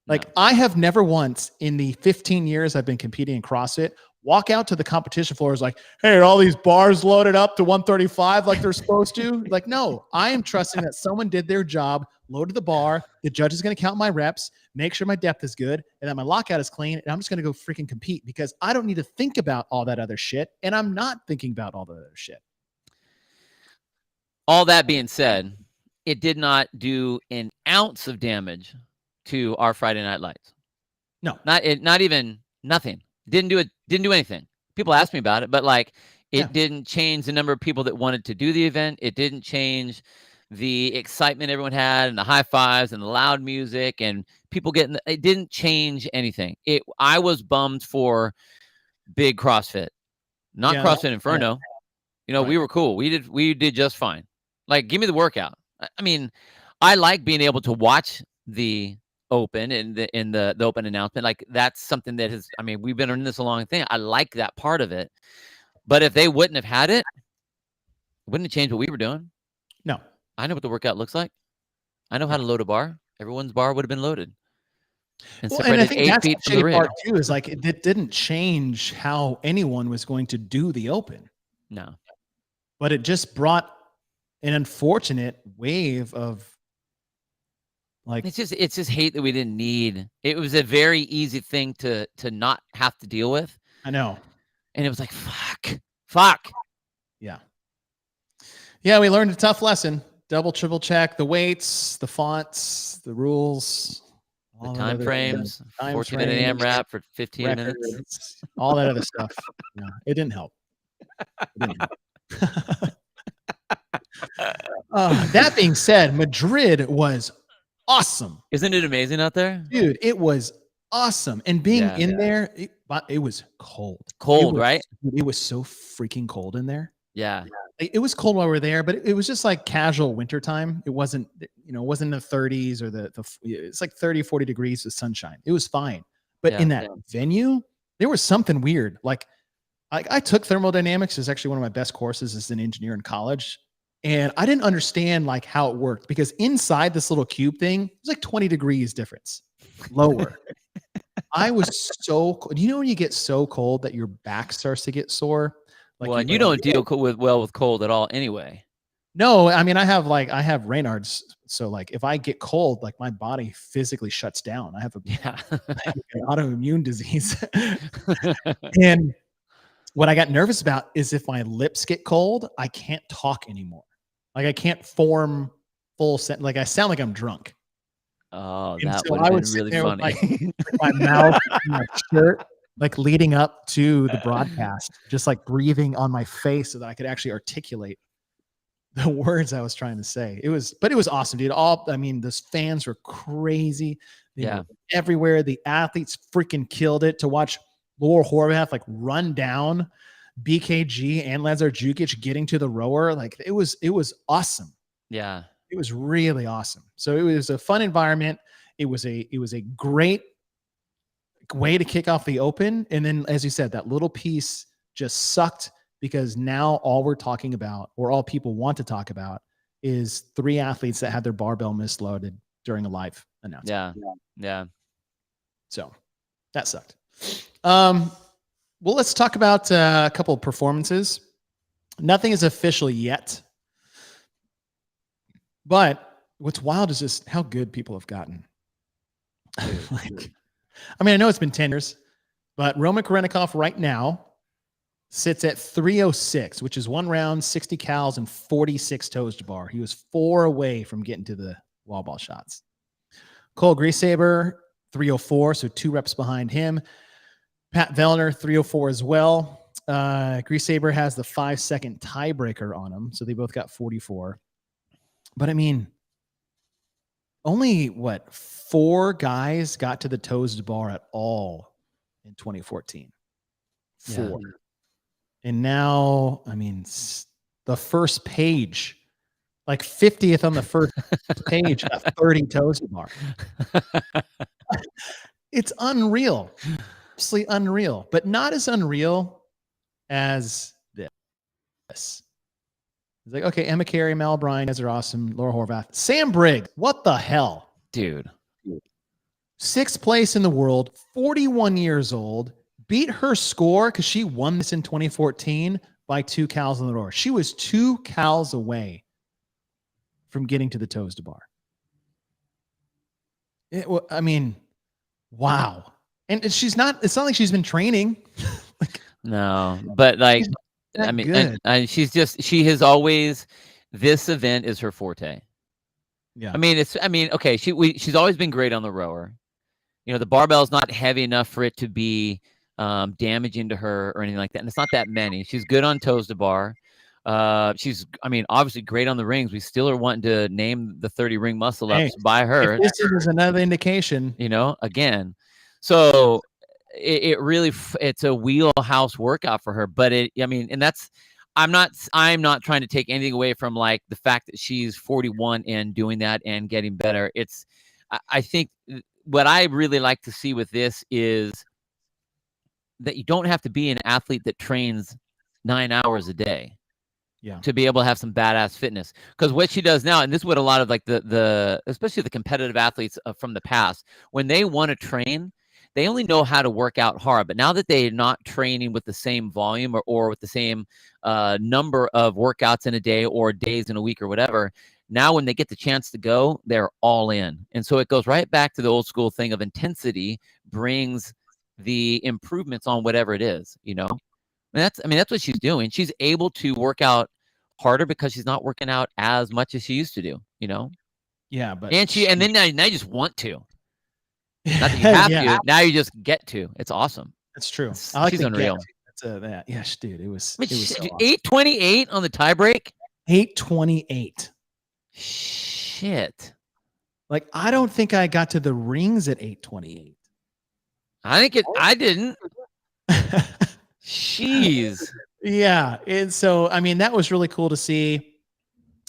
No. Like I have never once in the 15 years I've been competing in CrossFit walk out to the competition floor is like, hey, are all these bars loaded up to 135 like they're supposed to? Like, no, I am trusting that someone did their job, loaded the bar. The judge is going to count my reps, make sure my depth is good, and that my lockout is clean. And I'm just going to go freaking compete because I don't need to think about all that other shit. And I'm not thinking about all the other shit. All that being said, it did not do an ounce of damage to our Friday Night Lights. No, not even nothing. Didn't do anything. People ask me about it, but like it didn't change the number of people that wanted to do the event. It didn't change the excitement everyone had and the high fives and the loud music and people getting. It didn't change anything. I was bummed for big CrossFit, not CrossFit Inferno. You know, we were cool. We did just fine. Like, give me the workout. I mean, I like being able to watch the Open and the Open announcement. Like, that's something that has, I mean, we've been in this a long thing. I like that part of it. But if they wouldn't have had it, wouldn't have changed what we were doing. No. I know what the workout looks like. I know how to load a bar. Everyone's bar would have been loaded. And I think 8 feet from the ring. Part too is like it didn't change how anyone was going to do the Open. No. But it just brought an unfortunate wave of like it's just hate that we didn't need. It was a very easy thing to not have to deal with. I know. And it was like, fuck. Yeah. Yeah, we learned a tough lesson. Double, triple check the weights, the fonts, the rules, the time frames, 14-minute AMRAP for 15 minutes. All that other stuff. Yeah, it didn't help. That being said, Madrid was awesome. Isn't it amazing out there? Dude, it was awesome. And being in there, it was cold. Right? It was so freaking cold in there. Yeah. It was cold while we were there, but it was just like casual wintertime. It wasn't, it wasn't the 30s or it's like 30, 40 degrees with sunshine. It was fine. But in that venue, there was something weird. Like I took thermodynamics. It's actually one of my best courses as an engineer in college. And I didn't understand like how it worked because inside this little cube thing, it was like 20 degrees difference lower. I was so cold. You know when you get so cold that your back starts to get sore? Like well, and you don't deal with cold at all anyway. No, I mean, I have Raynaud's. So like if I get cold, like my body physically shuts down. I have an autoimmune disease. And what I got nervous about is if my lips get cold, I can't talk anymore. Like I can't form full sentence. Like I sound like I'm drunk. Oh, that would have been really funny. My mouth, my shirt, like leading up to the broadcast, just like breathing on my face so that I could actually articulate the words I was trying to say. It was awesome, dude. Those fans were crazy. They were everywhere. The athletes freaking killed it. To watch Laura Horvath like run down BKG and Lazar Jukic getting to the rower, like it was awesome. Yeah, it was really awesome. So it was a fun environment. It was a great way to kick off the Open. And then, as you said, that little piece just sucked because now all we're talking about, or all people want to talk about, is 3 athletes that had their barbell misloaded during a live announcement. Yeah. So that sucked. Well, let's talk about a couple of performances. Nothing is official yet, but what's wild is just how good people have gotten. I know it's been 10 years, but Roman Korennikov right now sits at 306, which is 1 round, 60 cals, and 46 toes to bar. He was 4 away from getting to the wall ball shots. Cole Griesaber, 304, so 2 reps behind him. Pat Vellner, 304 as well. Griesaber has the 5-second tiebreaker on him, so they both got 44. But only 4 guys got to the toes to bar at all in 2014. 4. Yeah. And now, the first page, like 50th on the first page, got 30 toes to bar. It's unreal. Absolutely unreal, but not as unreal as this. It's like, okay, Emma Carey, Mel Bryan, guys are awesome. Laura Horvath. Sam Briggs, what the hell? Dude. 6th place in the world, 41 years old, beat her score because she won this in 2014 by 2 cows on the rower. She was 2 cows away from getting to the toes to bar. I mean, wow. And she's not, it's not like she's been training. No, but like, I mean, she's just, she has always, this event is her forte. Yeah. I mean, okay, she's always been great on the rower. You know, the barbell's not heavy enough for it to be damaging to her or anything like that. And it's not that many. She's good on toes to bar. She's, I mean, obviously great on the rings. We still are wanting to name the 30 ring muscle ups by her. If this is another indication, you know, again. So it really, it's a wheelhouse workout for her. But I mean, and that's, I'm not trying to take anything away from like the fact that she's 41 and doing that and getting better. It's, I think what I really like to see with this is that you don't have to be an athlete that trains 9 hours a day. Yeah. To be able to have some badass fitness. Because what she does now, and this is what a lot of like the especially the competitive athletes from the past, when they want to train, they only know how to work out hard. But now that they're not training with the same volume or with the same number of workouts in a day or days in a week or whatever, now when they get the chance to go, they're all in. And so it goes right back to the old school thing of intensity brings the improvements on whatever it is, you know? And that's what she's doing. She's able to work out harder because she's not working out as much as she used to do, you know? Yeah, but and then now you just want to. Not that you have to. Now you just get to. It's awesome. That's true. She's unreal. That. Yes, dude. It was. So 8:28 on the tiebreak. 8:28. Shit. Like I don't think I got to the rings at 8:28. I didn't. Jeez. Yeah. And so, I mean, that was really cool to see.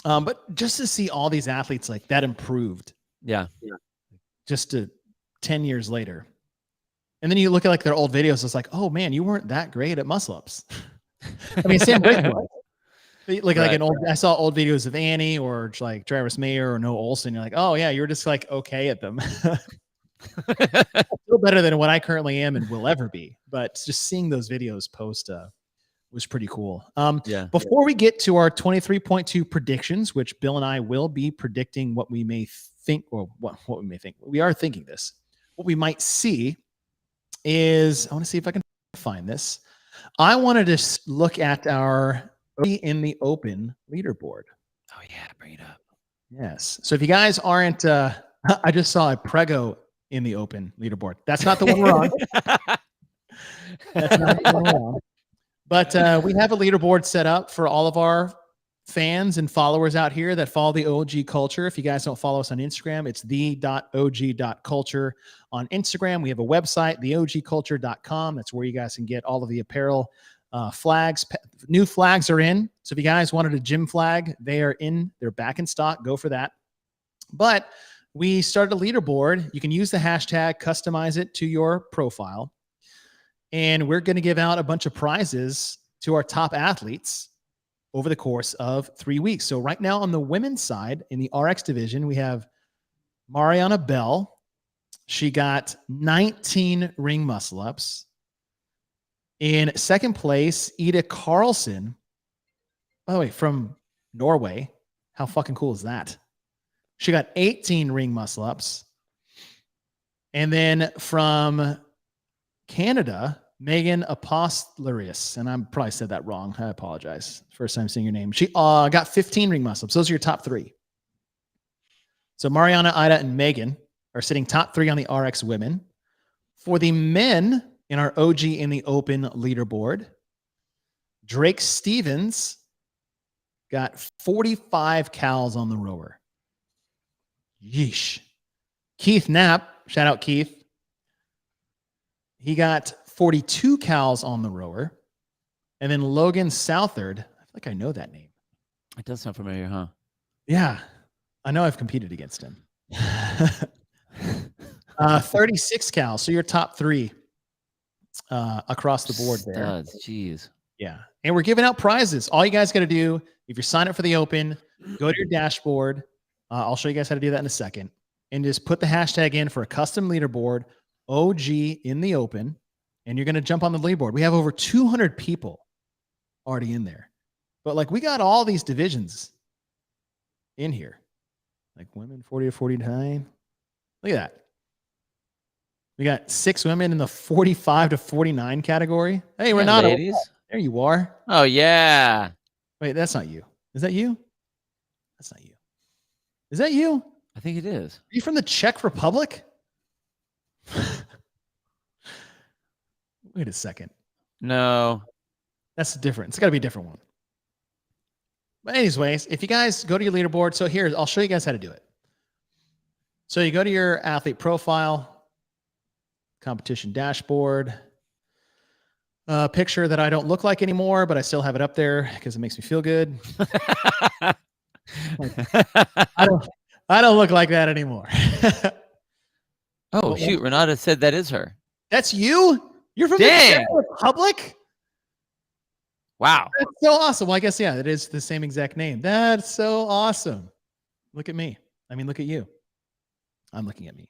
But just to see all these athletes like that improved. Yeah. Just 10 years later. And then you look at like their old videos. It's like, oh man, you weren't that great at muscle ups. I mean, Sam Briggs was. Like an old, I saw old videos of Annie or like Travis Mayer or Noah Olson. You're like, oh yeah, you're just like okay at them. Still better than what I currently am and will ever be. But just seeing those videos post was pretty cool. Before we get to our 23.2 predictions, which Bill and I will be predicting what we may think, or what we may think. We are thinking this. What we might see is, I want to see if I can find this. I wanted to look at our in the open leaderboard. Oh yeah, bring it up. Yes. So if you guys aren't, I just saw a Prego in the open leaderboard. That's not the one we're on. That's not the one we're on. But we have a leaderboard set up for all of our fans and followers out here that follow the OG culture. If you guys don't follow us on Instagram, it's the.og.culture on Instagram. We have a website, theogculture.com. That's where you guys can get all of the apparel, flags. New flags are in. So if you guys wanted a gym flag, they are in. They're back in stock. Go for that. But we started a leaderboard. You can use the hashtag, customize it to your profile. And we're going to give out a bunch of prizes to our top athletes over the course of 3 weeks. So right now on the women's side in the RX division, we have Mariana Bell. She got 19 ring muscle ups. In second place, Ida Carlson. By the way, from Norway. How fucking cool is that? She got 18 ring muscle ups. And then from Canada, Megan Apostolarius, and I probably said that wrong. I apologize. First time seeing your name. She got 15 ring muscle ups. Those are your top three. So Mariana, Ida, and Megan are sitting top three on the RX women. For the men in our OG in the open leaderboard, Drake Stevens got 45 cals on the rower. Yeesh. Keith Knapp, shout out Keith. He got 42 cals on the rower. And then Logan Southard, I feel like I know that name. It does sound familiar, huh? Yeah. I know I've competed against him. 36 cal. So you're top 3 across the board there. Studs, jeez. Yeah. And we're giving out prizes. All you guys got to do, if you're signing up for the Open, go to your dashboard. I'll show you guys how to do that in a second. And just put the hashtag in for a custom leaderboard, OG in the Open. And you're going to jump on the leaderboard. We have over 200 people already in there. But like we got all these divisions in here. Like women 40 to 49. Look at that. We got 6 women in the 45 to 49 category. Hey, Renata. Ladies. There you are. Oh, yeah. Wait, that's not you. Is that you? That's not you. Is that you? I think it is. Are you from the Czech Republic? Wait a second. No. That's different. It's got to be a different one. But anyways, if you guys go to your leaderboard, so here, I'll show you guys how to do it. So you go to your athlete profile, competition dashboard, picture that I don't look like anymore, but I still have it up there because it makes me feel good. I don't look like that anymore. Oh, shoot. Renata said that is her. That's you? You're from the Czech Republic? Wow. That's so awesome. Well, I guess, yeah, it is the same exact name. That's so awesome. Look at me. I mean, look at you. I'm looking at me.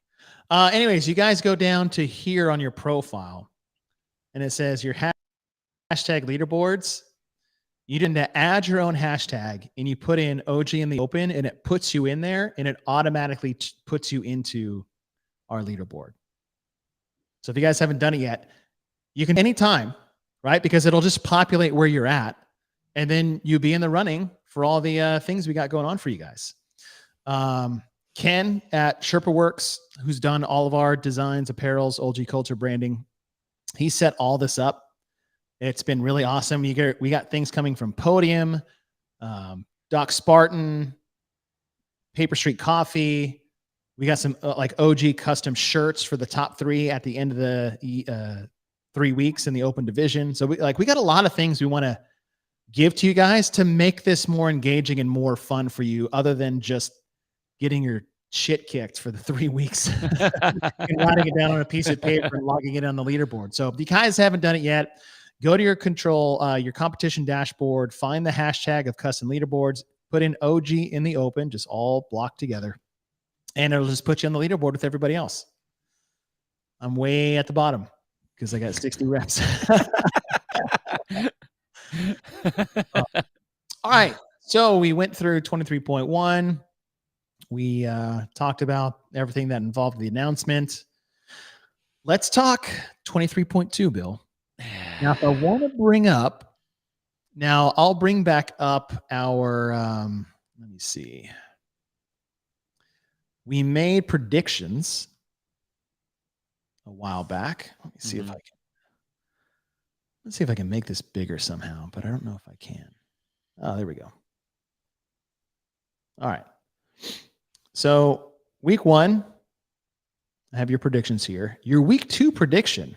Anyways, you guys go down to here on your profile, and it says your hashtag leaderboards. You didn't add your own hashtag, and you put in OG in the Open, and it puts you in there, and it automatically puts you into our leaderboard. So if you guys haven't done it yet, you can anytime, right? Because it'll just populate where you're at, and then you'll be in the running for all the things we got going on for you guys. Ken at Sherpa Works, who's done all of our designs, apparels, OG culture branding, he set all this up. It's been really awesome. We got things coming from Podium, Doc Spartan, Paper Street Coffee. We got some like OG custom shirts for the top 3 at the end of the 3 weeks in the Open division. So we got a lot of things we want to give to you guys to make this more engaging and more fun for you, other than just getting your shit kicked for the 3 weeks and writing it down on a piece of paper and logging it on the leaderboard. So if you guys haven't done it yet, go to your your competition dashboard, find the hashtag of custom leaderboards, put in OG in the Open, just all blocked together, and it'll just put you on the leaderboard with everybody else. I'm way at the bottom because I got 60 reps. All right. So we went through 23.1. We talked about everything that involved the announcement. Let's talk 23.2, Bill. Now, if I want to bring up, I'll bring back up our, let me see. We made predictions a while back. Let me see if I can. Let's see if I can make this bigger somehow, but I don't know if I can. Oh, there we go. All right. So week 1, I have your predictions here. Your week 2 prediction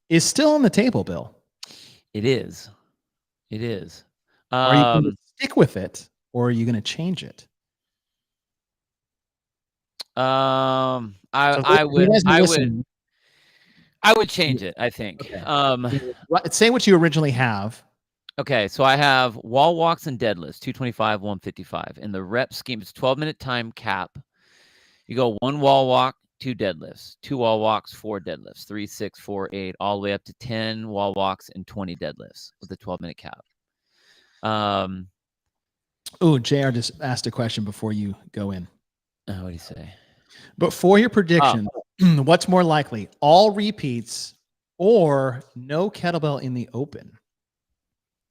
is still on the table, Bill. It is. It is. Are you going to stick with it, or are you going to change it? I would change it, I think. Okay. Say what you originally have. Okay, so I have wall walks and deadlifts, 225, 155. In the rep scheme, it's 12-minute time cap. You go 1 wall walk, 2 deadlifts, 2 wall walks, 4 deadlifts, 3, 6, 4, 8, all the way up to 10 wall walks and 20 deadlifts with the 12-minute cap. JR just asked a question before you go in. What do you say? But for your prediction, what's more likely, all repeats or no kettlebell in the Open?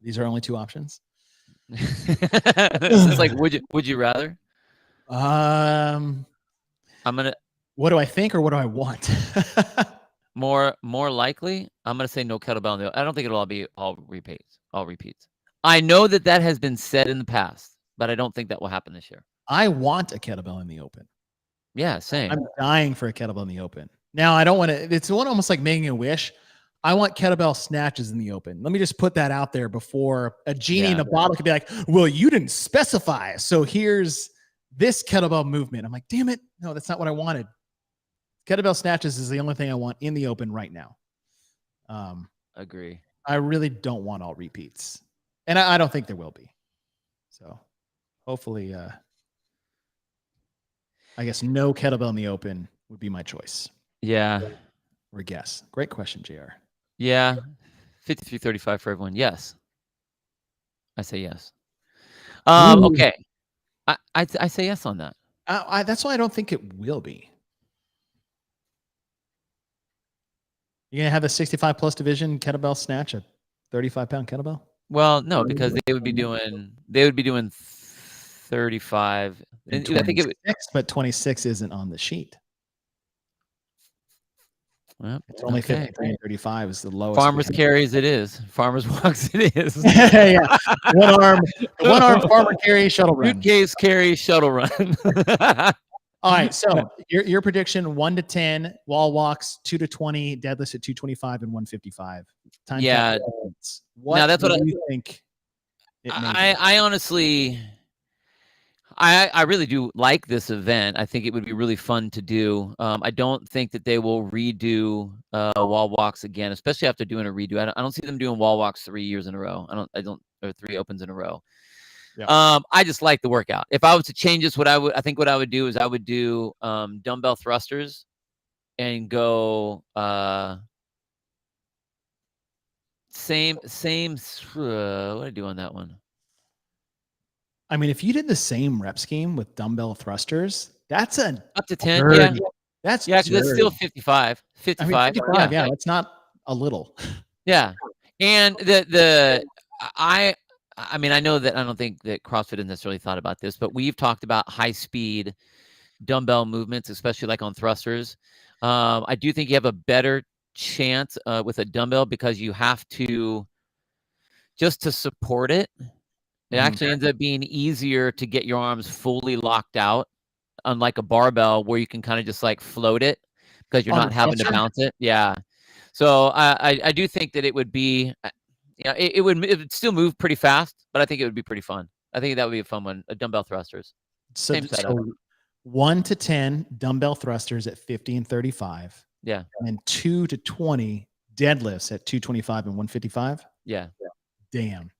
These are only 2 options. It's like, would you rather? I'm gonna. What do I think, or what do I want? more likely, I'm gonna say no kettlebell in the Open. I don't think it'll all be all repeats. I know that has been said in the past, but I don't think that will happen this year. I want a kettlebell in the Open. Yeah, same. I'm dying for a kettlebell in the Open. Now, I don't want to. It's almost like making a wish. I want kettlebell snatches in the Open. Let me just put that out there before a genie in a bottle could be like, well, you didn't specify. So here's this kettlebell movement. I'm like, damn it. No, that's not what I wanted. Kettlebell snatches is the only thing I want in the open right now. Agree. I really don't want all repeats, and I don't think there will be. So hopefully, I guess no kettlebell in the open would be my choice. Yeah. Or guess. Great question, JR. Yeah. 53-35 for everyone. Yes. I say yes. Okay. I say yes on that. That's why I don't think it will be. You're gonna have a 65 plus division kettlebell snatch, a 35-pound kettlebell? Well, no, because they would be doing 35. And I think it would. But 26 isn't on the sheet. Well, It's only okay. 53 and 35 is the lowest. Farmers carries it is. Farmers walks it is. Yeah. One arm farmer carry shuttle run. Suitcase carry shuttle run. All right. So your prediction 1 to 10 wall walks, 2 to 20 deadlifts at 225 and 155. Yeah. What now that's what do you think? I honestly, I really do like this event. I think it would be really fun to do. I don't think that they will redo wall walks again, especially after doing a redo. I don't see them doing wall walks 3 years in a row. Or 3 opens in a row. Yeah. I just like the workout. If I was to change this, I think what I would do is I would do dumbbell thrusters and go same. What do I do on that one? I mean, if you did the same rep scheme with dumbbell thrusters, that's up to 10. dirty. Yeah, that's because it's still 55. 55. I mean, 55. Yeah, it's not a little. Yeah, and I mean, I know that I don't think that CrossFit has necessarily thought about this, but we've talked about high speed dumbbell movements, especially like on thrusters. I do think you have a better chance with a dumbbell because you have to just to support it. It actually ends up being easier to get your arms fully locked out, unlike a barbell where you can kind of just like float it because you're not having to bounce it. Yeah. So I do think that it would be, it would still move pretty fast, but I think it would be pretty fun. I think that would be a fun one. A dumbbell thrusters. So 1 to 10 dumbbell thrusters at 50 and 35. Yeah. And then 2 to 20 deadlifts at 225 and 155. Yeah. Damn.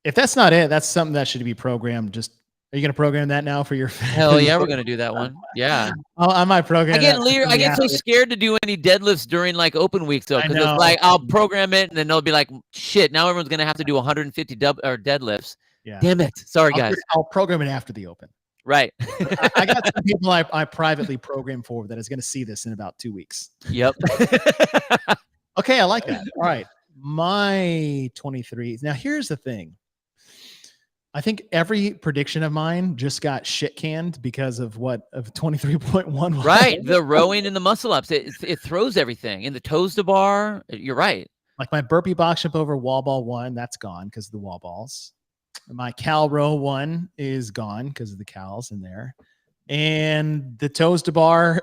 If that's not it, that's something that should be programmed. Are you going to program that now for your? Hell yeah, we're going to do that one. Yeah. I might program. I get so scared to do any deadlifts during like open weeks though, because it's like I'll program it and then they'll be like, shit, now everyone's going to have to do 150 deadlifts. Yeah. Damn it. Sorry, guys. I'll program it after the open. Right. I got some people I privately program for that is going to see this in about 2 weeks. Yep. Okay, I like that. All right. My 23. Now, here's the thing. I think every prediction of mine just got shit canned because of 23.1. Right. The rowing and the muscle ups. It throws everything in the toes to bar. You're right. Like my burpee box jump over wall ball 1, that's gone because of the wall balls. My cal row 1 is gone because of the cals in there. And the toes to bar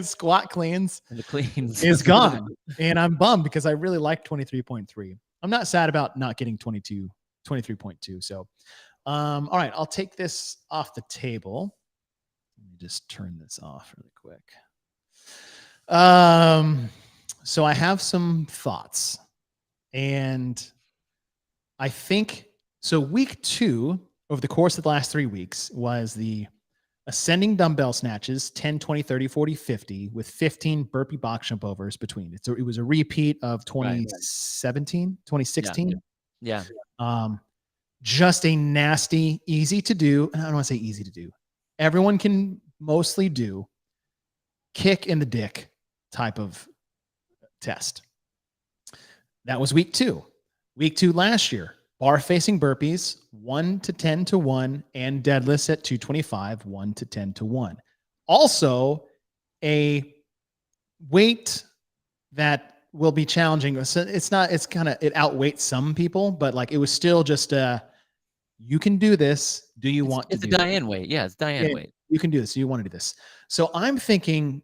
squat cleans and the cleans is gone. And I'm bummed because I really like 23.3. I'm not sad about not getting 23.2. So, all right, I'll take this off the table. Let me just turn this off really quick. So I have some thoughts, and I think so. Week 2 over the course of the last 3 weeks was the ascending dumbbell snatches, 10, 20, 30, 40, 50 with 15 burpee box jump overs between it. So it was a repeat of 2017, 2016. Yeah. Just a nasty, easy to do. I don't want to say easy to do. Everyone can mostly do kick in the dick type of test. That was week 2. Week 2 last year, bar facing burpees, 1 to 10 to 1, and deadlifts at 225, 1 to 10 to 1. Also, a weight that will be challenging. So it outweights some people, but like it was still just you can do this. Do you want to? It's a Diane weight. Yeah, it's Diane weight. You can do this. You want to do this. So I'm thinking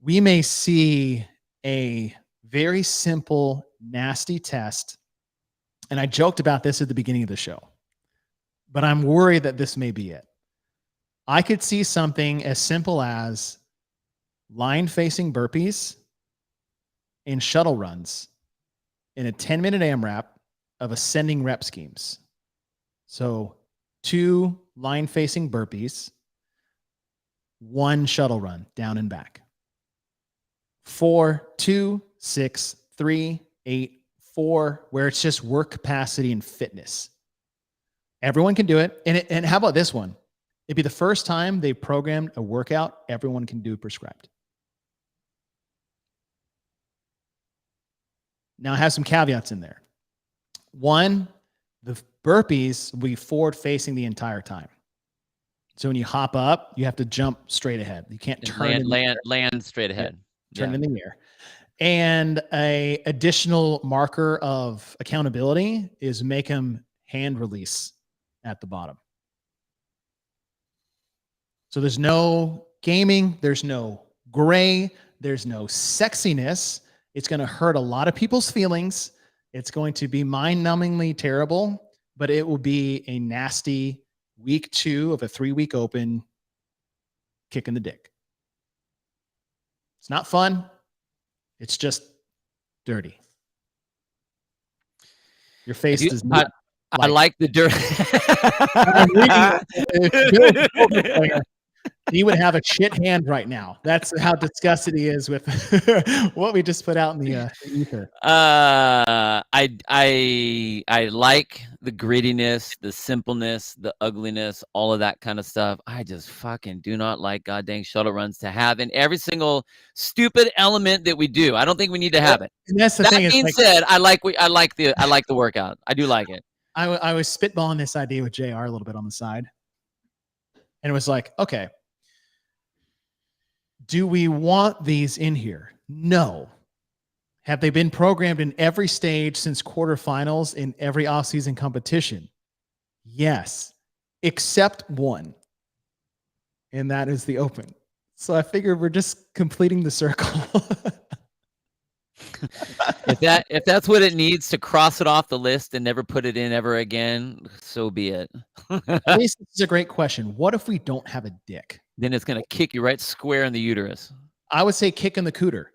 we may see a very simple, nasty test. And I joked about this at the beginning of the show, but I'm worried that this may be it. I could see something as simple as line facing burpees, and shuttle runs in a 10-minute AMRAP of ascending rep schemes. So 2 line facing burpees, 1 shuttle run down and back. 4, 2, 6, 3, 8, 4, where it's just work capacity and fitness. Everyone can do it. And how about this one? It'd be the first time they programmed a workout everyone can do prescribed. Now I have some caveats in there. 1, the burpees will be forward facing the entire time. So when you hop up, you have to jump straight ahead. You can't turn land straight ahead. Turn in the air. And a additional marker of accountability is make them hand release at the bottom. So there's no gaming, there's no gray, there's no sexiness. It's going to hurt a lot of people's feelings. It's going to be mind-numbingly terrible, but it will be a nasty week 2 of a 3-week open kick in the dick. It's not fun. It's just dirty. Your face does not. I like the dirt. He would have a shit hand right now. That's how disgusted he is with what we just put out in the ether. I like the grittiness, the simpleness, the ugliness, all of that kind of stuff. I just fucking do not like goddamn shuttle runs to have in every single stupid element that we do. I don't think we need to have it. And that's the thing. That being said, I like the workout. I do like it. I was spitballing this idea with JR a little bit on the side. And it was like, okay, do we want these in here? No. Have they been programmed in every stage since quarterfinals in every offseason competition? Yes, except one. And that is the Open. So I figured we're just completing the circle. If that's what it needs to cross it off the list and never put it in ever again, so be it. This is a great question. What if we don't have a dick? Then it's going to kick you right square in the uterus. I would say kick in the cooter.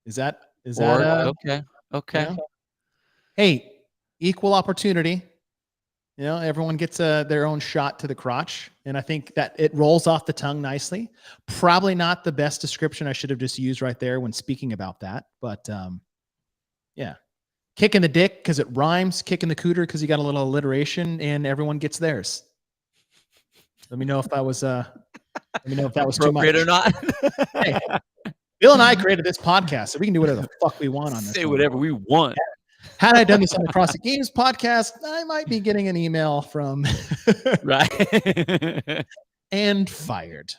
Is that okay? You know? Hey, equal opportunity. You know, everyone gets their own shot to the crotch, and I think that it rolls off the tongue nicely. Probably not the best description I should have just used right there when speaking about that, but yeah, kick in the dick because it rhymes. Kick in the cooter because you got a little alliteration, and everyone gets theirs. Let me know if that was too much or not. Hey, Bill and I created this podcast, so we can do whatever the fuck we want on this. Say whatever we want. Had I done this on the CrossFit Games podcast, I might be getting an email from right and fired.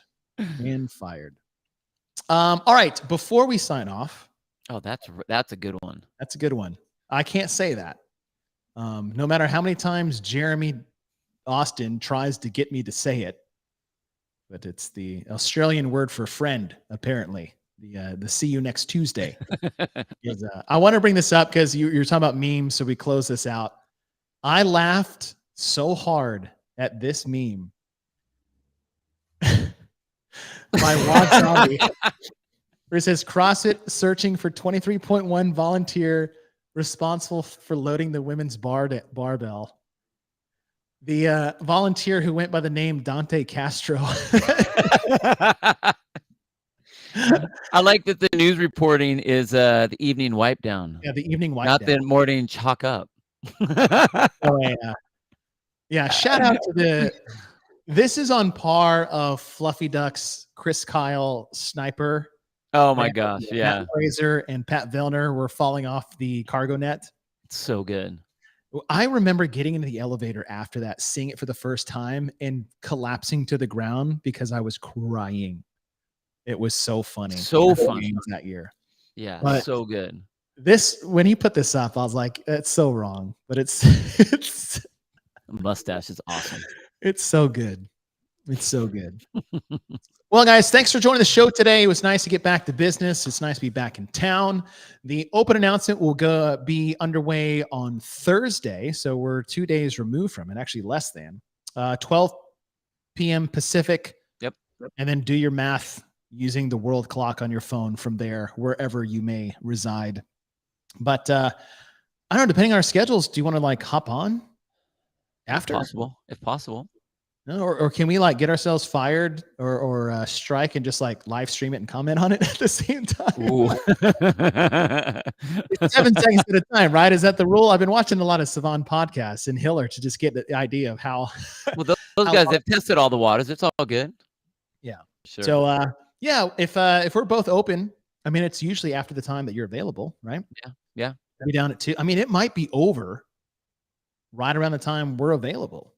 All right, before we sign off. Oh, that's a good one. That's a good one. I can't say that. No matter how many times Jeremy Austin tries to get me to say it, but it's the Australian word for friend, apparently. The see you next Tuesday. I want to bring this up because you're talking about memes, so we close this out. I laughed so hard at this meme by Rod Zombie, where it says CrossFit searching for 23.1 volunteer responsible for loading the women's barbell. The volunteer who went by the name Dante Castro. I like that the news reporting is the evening wipe down. Yeah, the evening wipe not down. the morning chalk up. Oh, yeah. Shout out to this is on par of Fluffy Duck's Chris Kyle sniper. Oh my gosh, yeah. Matt Fraser and Pat Vellner were falling off the cargo net. It's so good. I remember getting into the elevator after that, seeing it for the first time and collapsing to the ground because I was crying. It was so funny. So funny that year. Yeah, but so good. When he put this up, I was like, it's so wrong, but it's mustache is awesome. It's so good. It's so good. Well, guys, thanks for joining the show today. It was nice to get back to business. It's nice to be back in town. The Open announcement will be underway on Thursday. So we're 2 days removed from it, actually less than 12 p.m. Pacific. Yep. And then do your math using the world clock on your phone from there, wherever you may reside. But I don't know, depending on our schedules, do you want to like hop on after? If possible. No, or can we like get ourselves fired or strike and just like live stream it and comment on it at the same time? Ooh. It's 7 seconds at a time, right? Is that the rule? I've been watching a lot of Savan podcasts and Hiller to just get the idea of how. Well, those guys have tested all the waters. It's all good. Yeah. Sure. So yeah, if we're both open, I mean, it's usually after the time that you're available, right? Yeah. Be down at 2. I mean, it might be over right around the time we're available.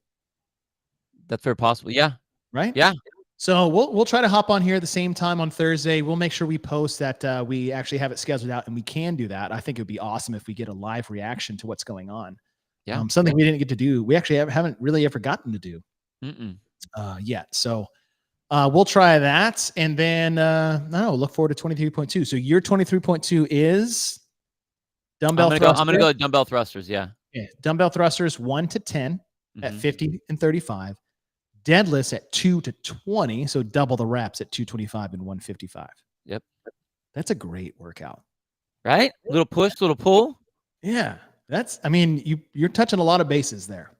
That's very possible. Yeah. Right? Yeah. So we'll try to hop on here at the same time on Thursday. We'll make sure we post that we actually have it scheduled out, and we can do that. I think it would be awesome if we get a live reaction to what's going on. Yeah. Something we didn't get to do. We actually haven't really ever gotten to do yet. So we'll try that, and then I don't know. Look forward to 23.2. So your 23.2 is dumbbell thrusters. I'm gonna go dumbbell thrusters. Yeah. Dumbbell thrusters 1 to 10 at 50 and 35. Deadlifts at 2 to 20, so double the reps at 225 and 155. Yep. That's a great workout. Right? Little push, little pull. Yeah. I mean, you're touching a lot of bases there.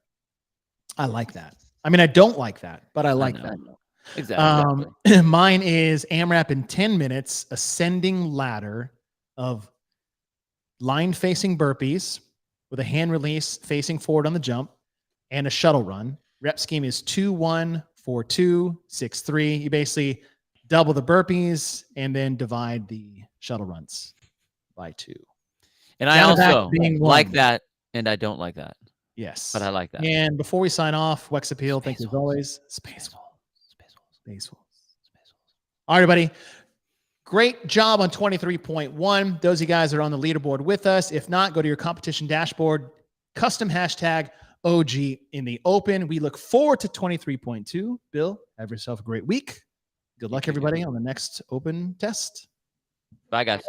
I like that. I mean, I don't like that, but I like that. Exactly. Mine is AMRAP in 10 minutes, ascending ladder of line facing burpees with a hand release facing forward on the jump and a shuttle run. Rep scheme is 2-1, 4-2, 6-3. You basically double the burpees and then divide the shuttle runs by 2. And I also like that, and I don't like that. Yes. But I like that. And before we sign off, Wex Appeal, thank you as always. Spaceful. All right, everybody. Great job on 23.1. Those of you guys that are on the leaderboard with us. If not, go to your competition dashboard, custom hashtag OG in the open. We look forward to 23.2. Bill, have yourself a great week. Good luck, everybody, on the next open test. Bye, guys.